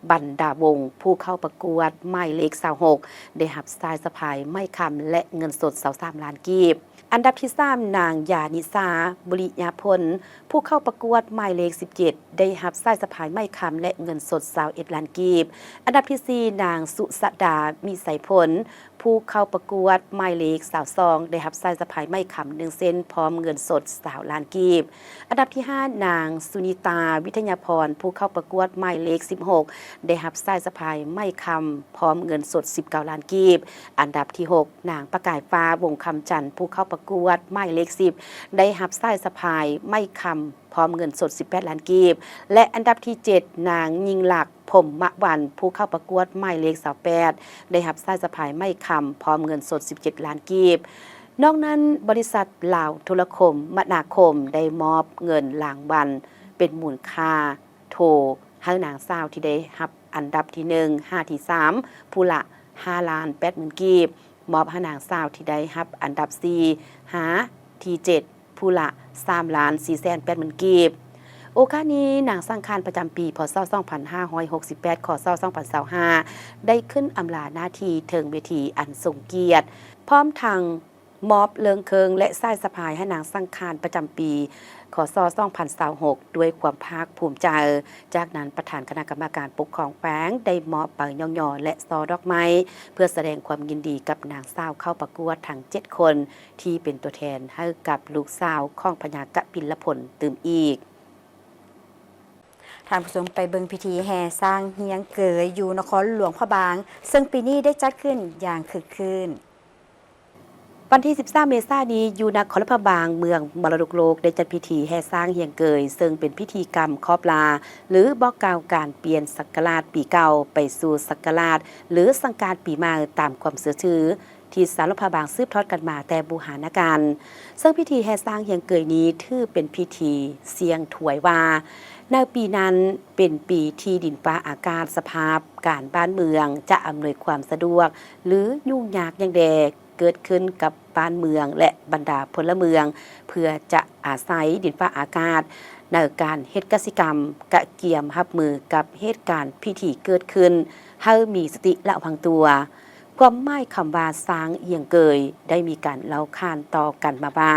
บรรดาวงผู้เข้าประกวดหมายเลข26ได้รับสายสะพายไม่คำและเงินสด23ล้านกีบอันดับที่3นางยานิสาบุริยาพลผู้เข้าประกวดหมายเลข17ได้รับสายสะพายไม่คำและเงินสด21ล้านกีบอันดับที่4นางสุสดามีใสผลผู้เข้าประกวดหมายเลข22ได้รับสายสะพายไม่คำ1เส้นพร้อมเงินสด20ล้านกีบอันดับที่5นางสุนิตาวิทยาพรผู้เข้าประกวดหมายเลข16ได้รับสายสะพายไม่คำพร้อมเงินสด19ล้านกีบอันดับที่6นางประกายฟ้าวงคำจันทร์ผู้เข้าประกวดหมายเลข10ได้รับสายสะพายไม่คำพร้อมเงินสด18ล้านกีบและอันดับที่7นางยิงหลักผมมะวันผู้เข้าประกวดหมายเลข28ได้รับสายสะพายไม่คำพร้อมเงินสด17ล้านกีบนอกนั้นบริษัทลาวโทรคมมนาคมได้มอบเงินรางวัลเป็นมูลค่าโทให้นางสาวที่ได้รับอันดับที่1 5ที่3ผู้ละ5,80,000 กีบมอบให้นางสาวที่ได้รับอันดับ4หาที่7ผู้ละ3,480,000 กีบโอกาสนี้นางสังคารประจำปีพศ2568 ขศ2025ได้ขึ้นอำลาหน้าที่เทิงเวทีอันทรงเกียรติพร้อมทางมอบเลิงเคิงและสายสะพายให้นางสังคารประจำปีคศ2026ด้วยความภาคภูมิใจจากนั้นประธานคณะกรรมการปกครองแขวงได้มอบปังยองยอและซอดอกไม้เพื่อแสดงความยินดีกับนางสาวเข้าประกวดทั้ง7คนที่เป็นตัวแทนให้กับลูกสาวของพญากะปิลพลตื่มอีกท่านผู้ชมไปเบิ่งพิธีแห่สร้างเฮียงเกยอยู่นครหลวงพระบางซึ่งปีนี้ได้จัดขึ้นอย่างคึกคืนวันที่13เมษายนนี้อยู่นครพระบางเมืองมรดกโลกได้จัดพิธีแห่สร้างเฮียงเกยซึ่งเป็นพิธีกรรมครอบลาหรือบอกกล่าวการเปลี่ยนศักราชปีเก่าไปสู่ศักราชหรือสังการปีใหม่ตามความเชื่อถือที่สารพระบางสืบทอดกันมาแต่บูหานาการซึ่งพิธีแห่สร้างเฮียงเกยนี้ถือเป็นพิธีเสียงถวยว่าในปีนั้นเป็นปีที่ดินฟ้าอากาศสภาพการบ้านเมืองจะอำนวยความสะดวกหรือยุ่งยากอย่างใดเกิดขึ้นกับบ้านเมืองและบรรดาพลเมืองเพื่อจะอาศัยดินฟ้าอากาศในการเฮ็ดกสิกรรมกะเกียมรับมือกับเหตุการณ์พิธีเกิดขึ้นให้มีสติระวังตัวความหมายคำว่าสร้างเฮียงเกยได้มีการเล่าขานต่อกันมาว่า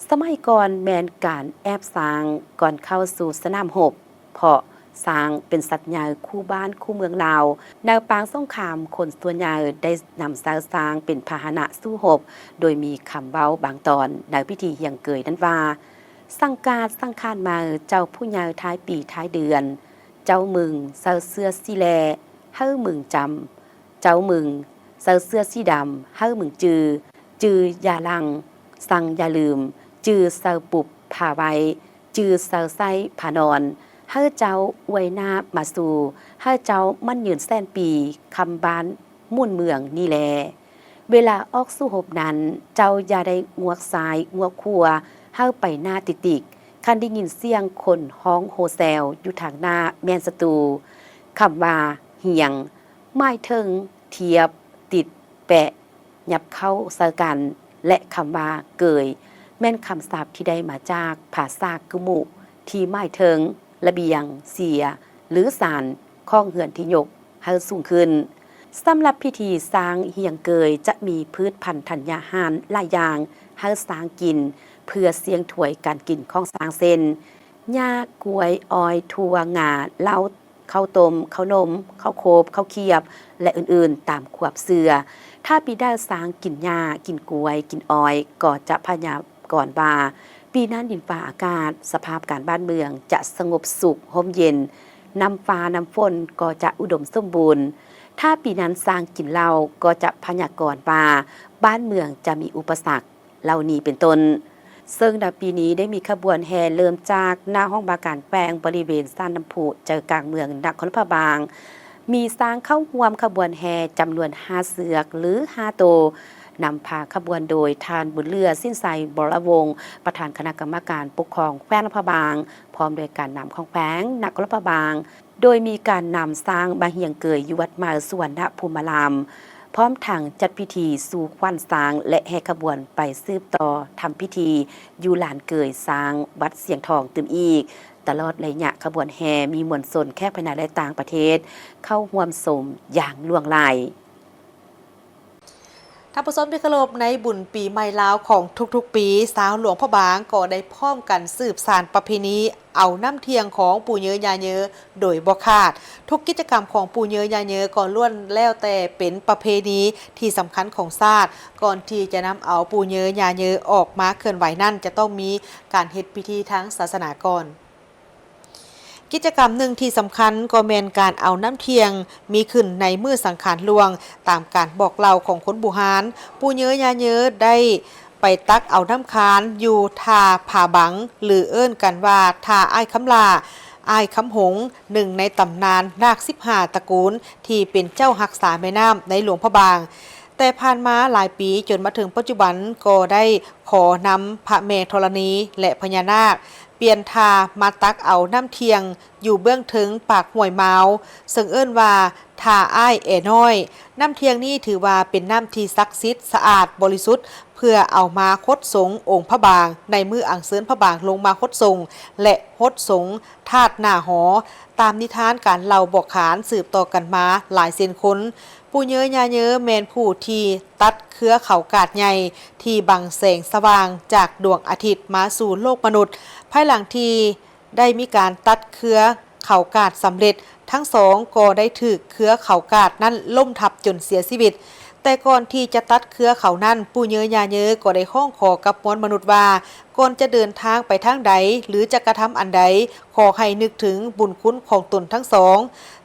สมัยก่อนแมนการแอบสร้างก่อนเข้าสู่สนามรบเพราะสร้างเป็นสัตว์ใหญ่คู่บ้านคู่เมืองลาวในปางสงครามคนส่วนใหญ่ได้นำสร้างเป็นพาหนะสู้รบโดยมีคำเว้าบางตอนในพิธีเฮียงเกยนั้นว่าสังการสังขารมาเจ้าผู้ใหญ่ท้ายปีท้ายเดือนเจ้ามึงเซาเสื้อสีแลเฮ้อมึงจำเจ้ามึงเซาเสื้อสีดำเฮ้อมึงจืออย่าลังสั่งอย่าลืมจือเซาปุบผ่าไว้จือเซาไส้ผ่านอนเฮ้อเจ้าอวยหน้ามาสู่เฮ้อเจ้ามั่นยืนแสนปีคำบ้านมุ่นเมืองนี่แลเวลาออกสู้รบนั้นเจ้าอย่าได้งวกซ้ายงวกขวาเฮ้อไปหน้าติกคันได้ยินเสียงคนฮ้องโฮแซวอยู่ทางหน้าแม่นศัตรูคำว่าเหียงไม้เทิงเทียบติดแปะยับเข้าใส่กันและคำว่าเกยแม่นคำศัพท์ที่ได้มาจากภาษากะมุที่ไม้เทิงระเบียงเสียหรือสารข้องเหือนที่ยกให้สูงขึ้นสำหรับพิธีสร้างเฮียงเกยจะมีพืชพันธุ์ธัญญาหารหลายอย่างให้สร้างกินเพื่อเสียงถวยการกินของสร้างเส้นหญ้ากล้วยอ้อยถั่วงาเหล้าข้าวต้มข้าวนมข้าวโคบข้าวเคียบและอื่นๆตามขวบเสือถ้าปีได้สร้างกินหญ้ากินกล้วยกินอ้อยก็จะพยากรณ์ว่าปีนั้นดินฟ้าอากาศสภาพการบ้านเมืองจะสงบสุขร่มเย็นน้ำฟ้าน้ำฝนก็จะอุดมสมบูรณ์ถ้าปีนั้นสร้างกินเหล้าก็จะพยากรณ์ว่าบ้านเมืองจะมีอุปสรรคเหล่านี้เป็นต้นซึ่งในปีนี้ได้มีขบวนแห่เริ่มจากหน้าห้องบาการแปลงบริเวณซ่านน้ำพุใจกลางเมืองนครพะบางมีสร้างเข้าร่วมขบวนแห่จำนวน5เสือกหรือ5โตนำพาขบวนโดยทานบุญเลือสิ้นไซบรวงศ์ประธานคณะกรรมการปกครองแขวงนครพะบางพร้อมโดยการนำของแขวงนครพะบางโดยมีการนำสร้างบาเฮียงเกยอยู่วัดมหาสุวรรณภูมิรามพร้อมทางจัดพิธีสู่ขวัญสร้างและแห่ขบวนไปสืบต่อทำพิธีอยู่ลานเกยสร้างวัดเสียงทองตื่มอีก ตลอดระยะขบวนแห่มีมวลชนแค่ภายในและต่างประเทศ เข้าร่วมชมอย่างล่วงหลาย ท่านผู้ชมที่เคารพในบุญปีใหม่ลาวของทุกๆปีสาวหลวงพ่อบางก็ได้พร้อมกันสืบสานประเพณีเอาน้ำเทียงของปู่เยอยาเยอโดยบ่ขาดทุกกิจกรรมของปู่เยอยาเยอก็ล้วนแล้วแต่เป็นประเพณีที่สำคัญของชาติก่อนที่จะนำเอาปู่เยอยาเยอออกมาเคลื่อนไหวนั่นจะต้องมีการเฮ็ดพิธีทางศาสนาก่อนกิจกรรมหนึ่งที่สำคัญก็แม่นการเอาน้ำเทียงมีขึ้นในมื้อสังขารหลวงตามการบอกเล่าของคนบุหารปู่เยอยาเยอได้ไปตักเอาน้ำค้านอยู่ทาผาบังหรือเอิ้นกันว่าทาอ้ายคำลาอ้ายคำหงหนึ่งในตำนานนาค15ตระกูลที่เป็นเจ้ารักษาแม่น้ำในหลวงพระบางแต่ผ่านมาหลายปีจนมาถึงปัจจุบันก็ได้ขอนำพระแม่ธรณีและพญานาคเปลี่ยนทามาตักเอาน้ำเทียงอยู่เบื้องถึงปากห้วยเมาซึ่งเอิ้นว่าทาอ้ายแอน้อยน้ำเทียงนี้ถือว่าเป็นน้ำที่ศักดิ์สิทธิ์สะอาดบริสุทธิ์เพื่อเอามาคดสงองค์พระบางในมืออังเสริญพระบางลงมาคดสงและคดสงธาตุหน้าหอตามนิทานการเล่าบอกขานสืบต่อกันมาหลายเซนคนปู่เยอยาเยอแมนผู้ที่ตัดเครือเขากาดใหญ่ที่บังแสงสว่างจากดวงอาทิตย์มาสู่โลกมนุษย์ภายหลังที่ได้มีการตัดเครือเขากาดสำเร็จทั้งสองก็ได้ถือเครือเขากาดนั้นล่มทับจนเสียชีวิตแต่ก่อนที่จะตัดเครือเขานั้นปู่เยอยาเยอก็ได้ข้องขอกับมวลมนุษย์ว่าก่อนจะเดินทางไปทางใดหรือจะกระทำอันใดขอให้นึกถึงบุญคุณของตนทั้งสอง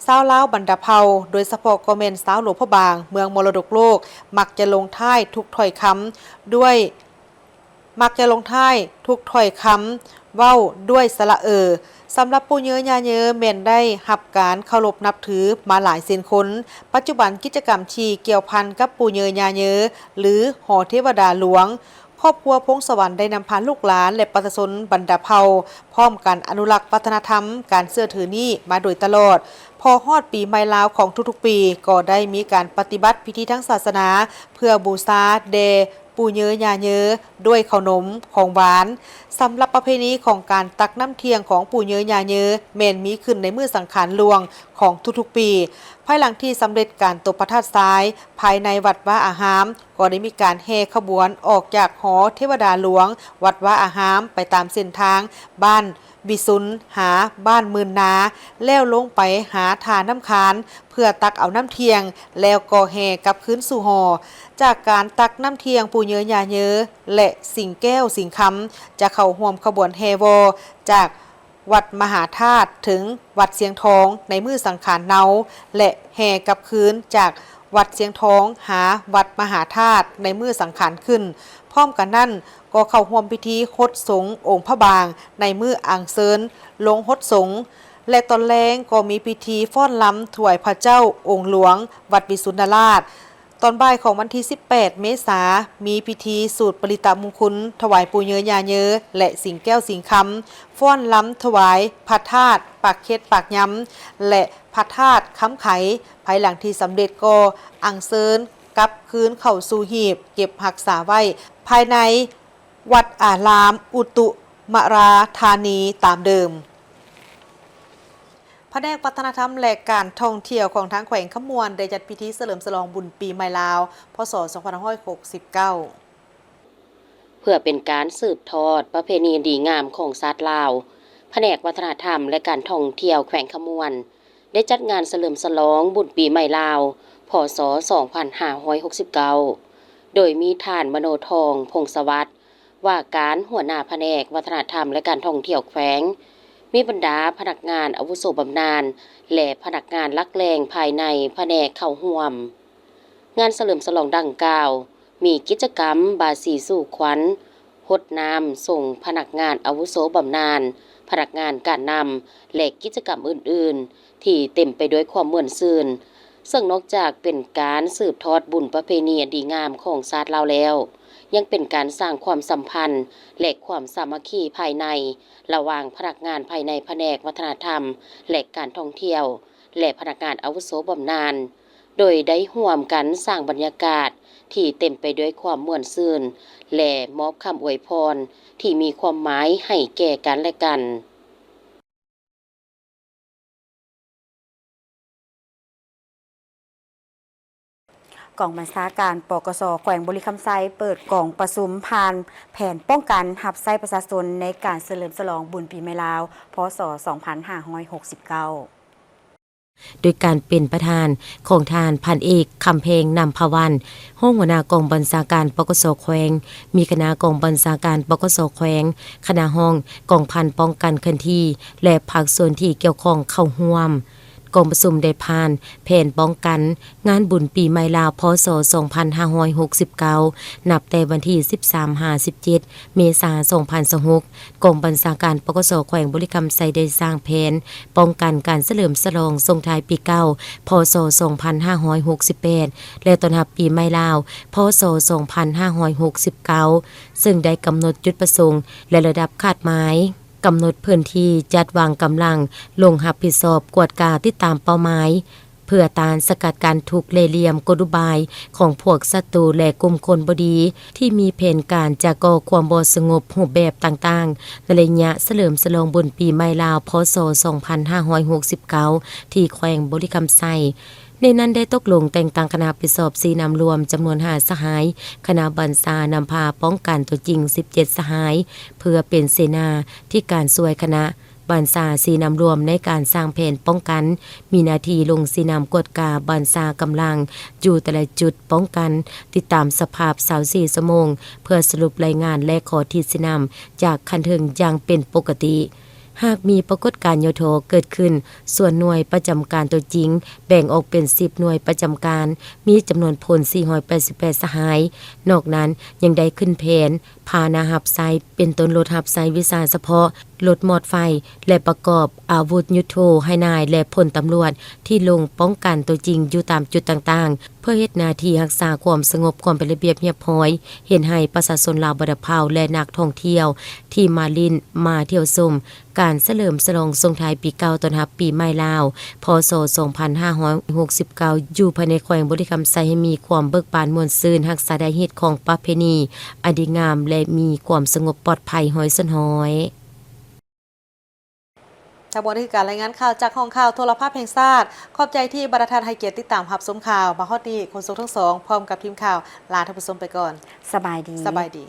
ชาวลาวบรรดาเผ่าโดยเฉพาะก็แม่นสาวหลวงพระบางเมืองมรดกโลกมักจะลงท้ายทุกถ้อยคำด้วยเว้าด้วยสระสำหรับปู่เยอยาเยอแม่นได้รับการเคารพนับถือมาหลายเซนคนปัจจุบันกิจกรรมที่เกี่ยวพันกับปู่เยอยาเยอหรือหอเทวดาหลวงครอบครัวพงสวรรค์ได้นำพาลูกหลานและประชาชนบรรดาเผ่าพร้อมกันอนุรักษ์วัฒนธรรมการเชื่อถือนี้มาโดยตลอดพอฮอดปีใหม่ลาวของทุกๆปีก็ได้มีการปฏิบัติพิธีทางศาสนาเพื่อบูชาแด่ปู่เยอยาเยอด้วยขนมของหวานสำหรับประเพณีของการตักน้ำเทียงของปู่เยอยาเยอแม่นมีขึ้นในมื้อสังขารหลวงของทุกๆปีภายหลังที่สำเร็จการตบพระธาตุทรายภายในวัดว่าอาหามก็ได้มีการแห่ขบวนออกจากหอเทวดาหลวงวัดว่าอาหามไปตามเส้นทางบ้านบิซุนหาบ้านมื่นนาแล้วลงไปหาทาน้ำค้านเพื่อตักเอาน้ำเทียงแล้วก็แห่กลับคืนสู่หอจากการตักน้ำเทียงปู่เยอยาเยอและสิงแก้วสิงคำจะเข้าร่วมขบวนแห่วอจากวัดมหาธาตุถึงวัดเสียงทองในมื้อสังขารเนาและแห่กลับคืนจากวัดเสียงทองหาวัดมหาธาตุในมื้อสังขารขึ้นพร้อมกันนั้นก็เข้าร่วมพิธีฮดสงองค์พระบางในมื้ออังเซินลงฮดสงและตอนแลงก็มีพิธีฟ้อนล้ำถวายพระเจ้าองค์หลวงวัดวิสุทธราชตอนบ่ายของวันที่18เมษายนมีพิธีสูตรปริตามงคลถวายปู่เยอยาเยอและสิงแก้วสิงคำฟ้อนล้ำถวายพระธาตุปากเค็ดปากย้ำและพระธาตุค้ำไขภายหลังที่สำเร็จก็อังเซินกลับคืนเข้าสู่หีบเก็บรักษาไว้ภายในวัดอารามอุตุมราธานีตามเดิมแผนกวัฒนธรรมและการท่องเที่ยวของทางแขวงขมวนได้จัดพิธีเฉลิมฉลองบุญปีใหม่ลาวพศ2569เพื่อเป็นการสืบทอดประเพณีดีงามของชาติลาวแผนกวัฒนธรรมและการท่องเที่ยวแขวงขมวนได้จัดงานเฉลิมฉลองบุญปีใหม่ลาวพศ2569โดยมีท่านมโนทองพงศวัฒน์ว่าการหัวหน้าแผนกวัฒนธรรมและการท่องเที่ยวแขวงมีบรรดาพนักงานอาวุโสบำนาญและพนักงานลักแรงภายในแผนกเข้าร่วมงานเฉลิมฉลองดังกล่าวมีกิจกรรมบาสีสู่ขวัญหดน้ำส่งพนักงานอาวุโสบำนาญพนักงานการนำและกิจกรรมอื่นๆที่เต็มไปด้วยความม่วนซื่นซึ่งนอกจากเป็นการสืบทอดบุญประเพณีดีงามของชาติลาวแล้วยังเป็นการสร้างความสัมพันธ์และความสามัคคีภายในระหว่างพนักงานภายในแผนกวัฒนธรรมและการท่องเที่ยวและพนักงานอาวุโสบำนาญโดยได้ร่วมกันสร้างบรรยากาศที่เต็มไปด้วยความม่วนซื่นและมอบคำอวยพรที่มีความหมายให้แก่กันและกัน กองบัญชาการปกสแขวงบริคำไซเปิดกล่องประชุมผ่านแผนป้องกันหับไส้ประชาชนในการเฉลิมฉลองบุญปีใหม่ลาวพศ 2569โดยการเป็นประธานของทานพันเอกคำเพงนำพวันห้องหัวหน้ากองบัญชาการปกสแขวงมีคณะกองบัญชาการปกสแขวงคณะห้องกองพันป้องกันเคลื่อนที่และภาคส่วนที่เกี่ยวข้องเข้าร่วมกองประชุมได้ผ่านแผนป้องกันงานบุญปีใหม่ลาวพศ 2569 นับแต่วันที่ 13-17 เมษายน 2026กองบัญชาการปกสแขวงบริคำไซได้สร้างแผนป้องกันการเฉลิมฉลองส่งท้ายปีเก่าพศ 2568 และต้อนรับปีใหม่ลาวพศ 2569 ซึ่งได้กำหนดจุดประสงค์และระดับคาดหมายกำหนดพื้นที่จัดวางกำลังลงรับผิดชอบกวดกาติดตามเป้าหมายเพื่อต้านสกัดการถูกเล่ห์เหลี่ยมกลอุบายของพวกศัตรูและกลุ่มคนบ่ดีที่มีแผนการจะก่อความบ่สงบรูปแบบต่างๆในระยะเฉลิมฉลองบุญปีใหม่ลาวพศ 2569 ที่แขวงบริคำไซในนั้นได้ตกลงแต่งตั้งคณะปิสอบ4นำรวมจำนวน5สหายคณะบัญชานำพาป้องกันตัวจริง17สหายเพื่อเป็นเสนาที่การช่วยคณะบัญชา4นำรวมในการสร้างแผนป้องกันมีหน้าที่ลง4นำกวดกาบัญชากำลังอยู่แต่ละจุดป้องกันติดตามสภาพ24ชั่วโมงเพื่อสรุปรายงานและขอทิศนำจากคันถึงอย่างเป็นปกติหากมีปรากฏการณ์โยโทเกิดขึ้นส่วนหน่วยประจำการตัวจริงแบ่งออกเป็น10หน่วยประจำการมีจำนวนพล488สหายนอกนั้นยังได้ขึ้นแผนพาหนะหับไซเป็นต้นรถหับไซวิชาเฉพาะรถมอดไฟและประกอบอาวุธยุทโธให้นายและพลตำรวจที่ลงป้องกันตัวจริงอยู่ตามจุดต่างๆเพื่อเฮ็ดหน้าที่รักษาความสงบความเป็นระเบียบเรียบร้อยเห็นให้ประชาชนลาวบ่ได้เผาและนักท่องเที่ยวที่มาลิ้นมาเที่ยวชมการเฉลิมฉลองส่งท้ายปีเก่าต้อนรับปีใหม่ลาวพศ 2569 อยู่ภายในแขวงบริคำไซให้มีความเบิกบานม่วนซื่นรักษาได้เฮ็ดของประเพณีอันดีงามและมีความสงบปลอดภัยห้อยสนห้อยจากบทที่การรายงานข่าวจากห้องข่าวโทรภาพแห่งชาติขอบใจที่บรรทัดให้เกียรติติดตามรับชมข่าวมาฮอดนี้คนส่งทั้งสองพร้อมกับทีมข่าวลาท่านผู้ชมไปก่อนสบายดี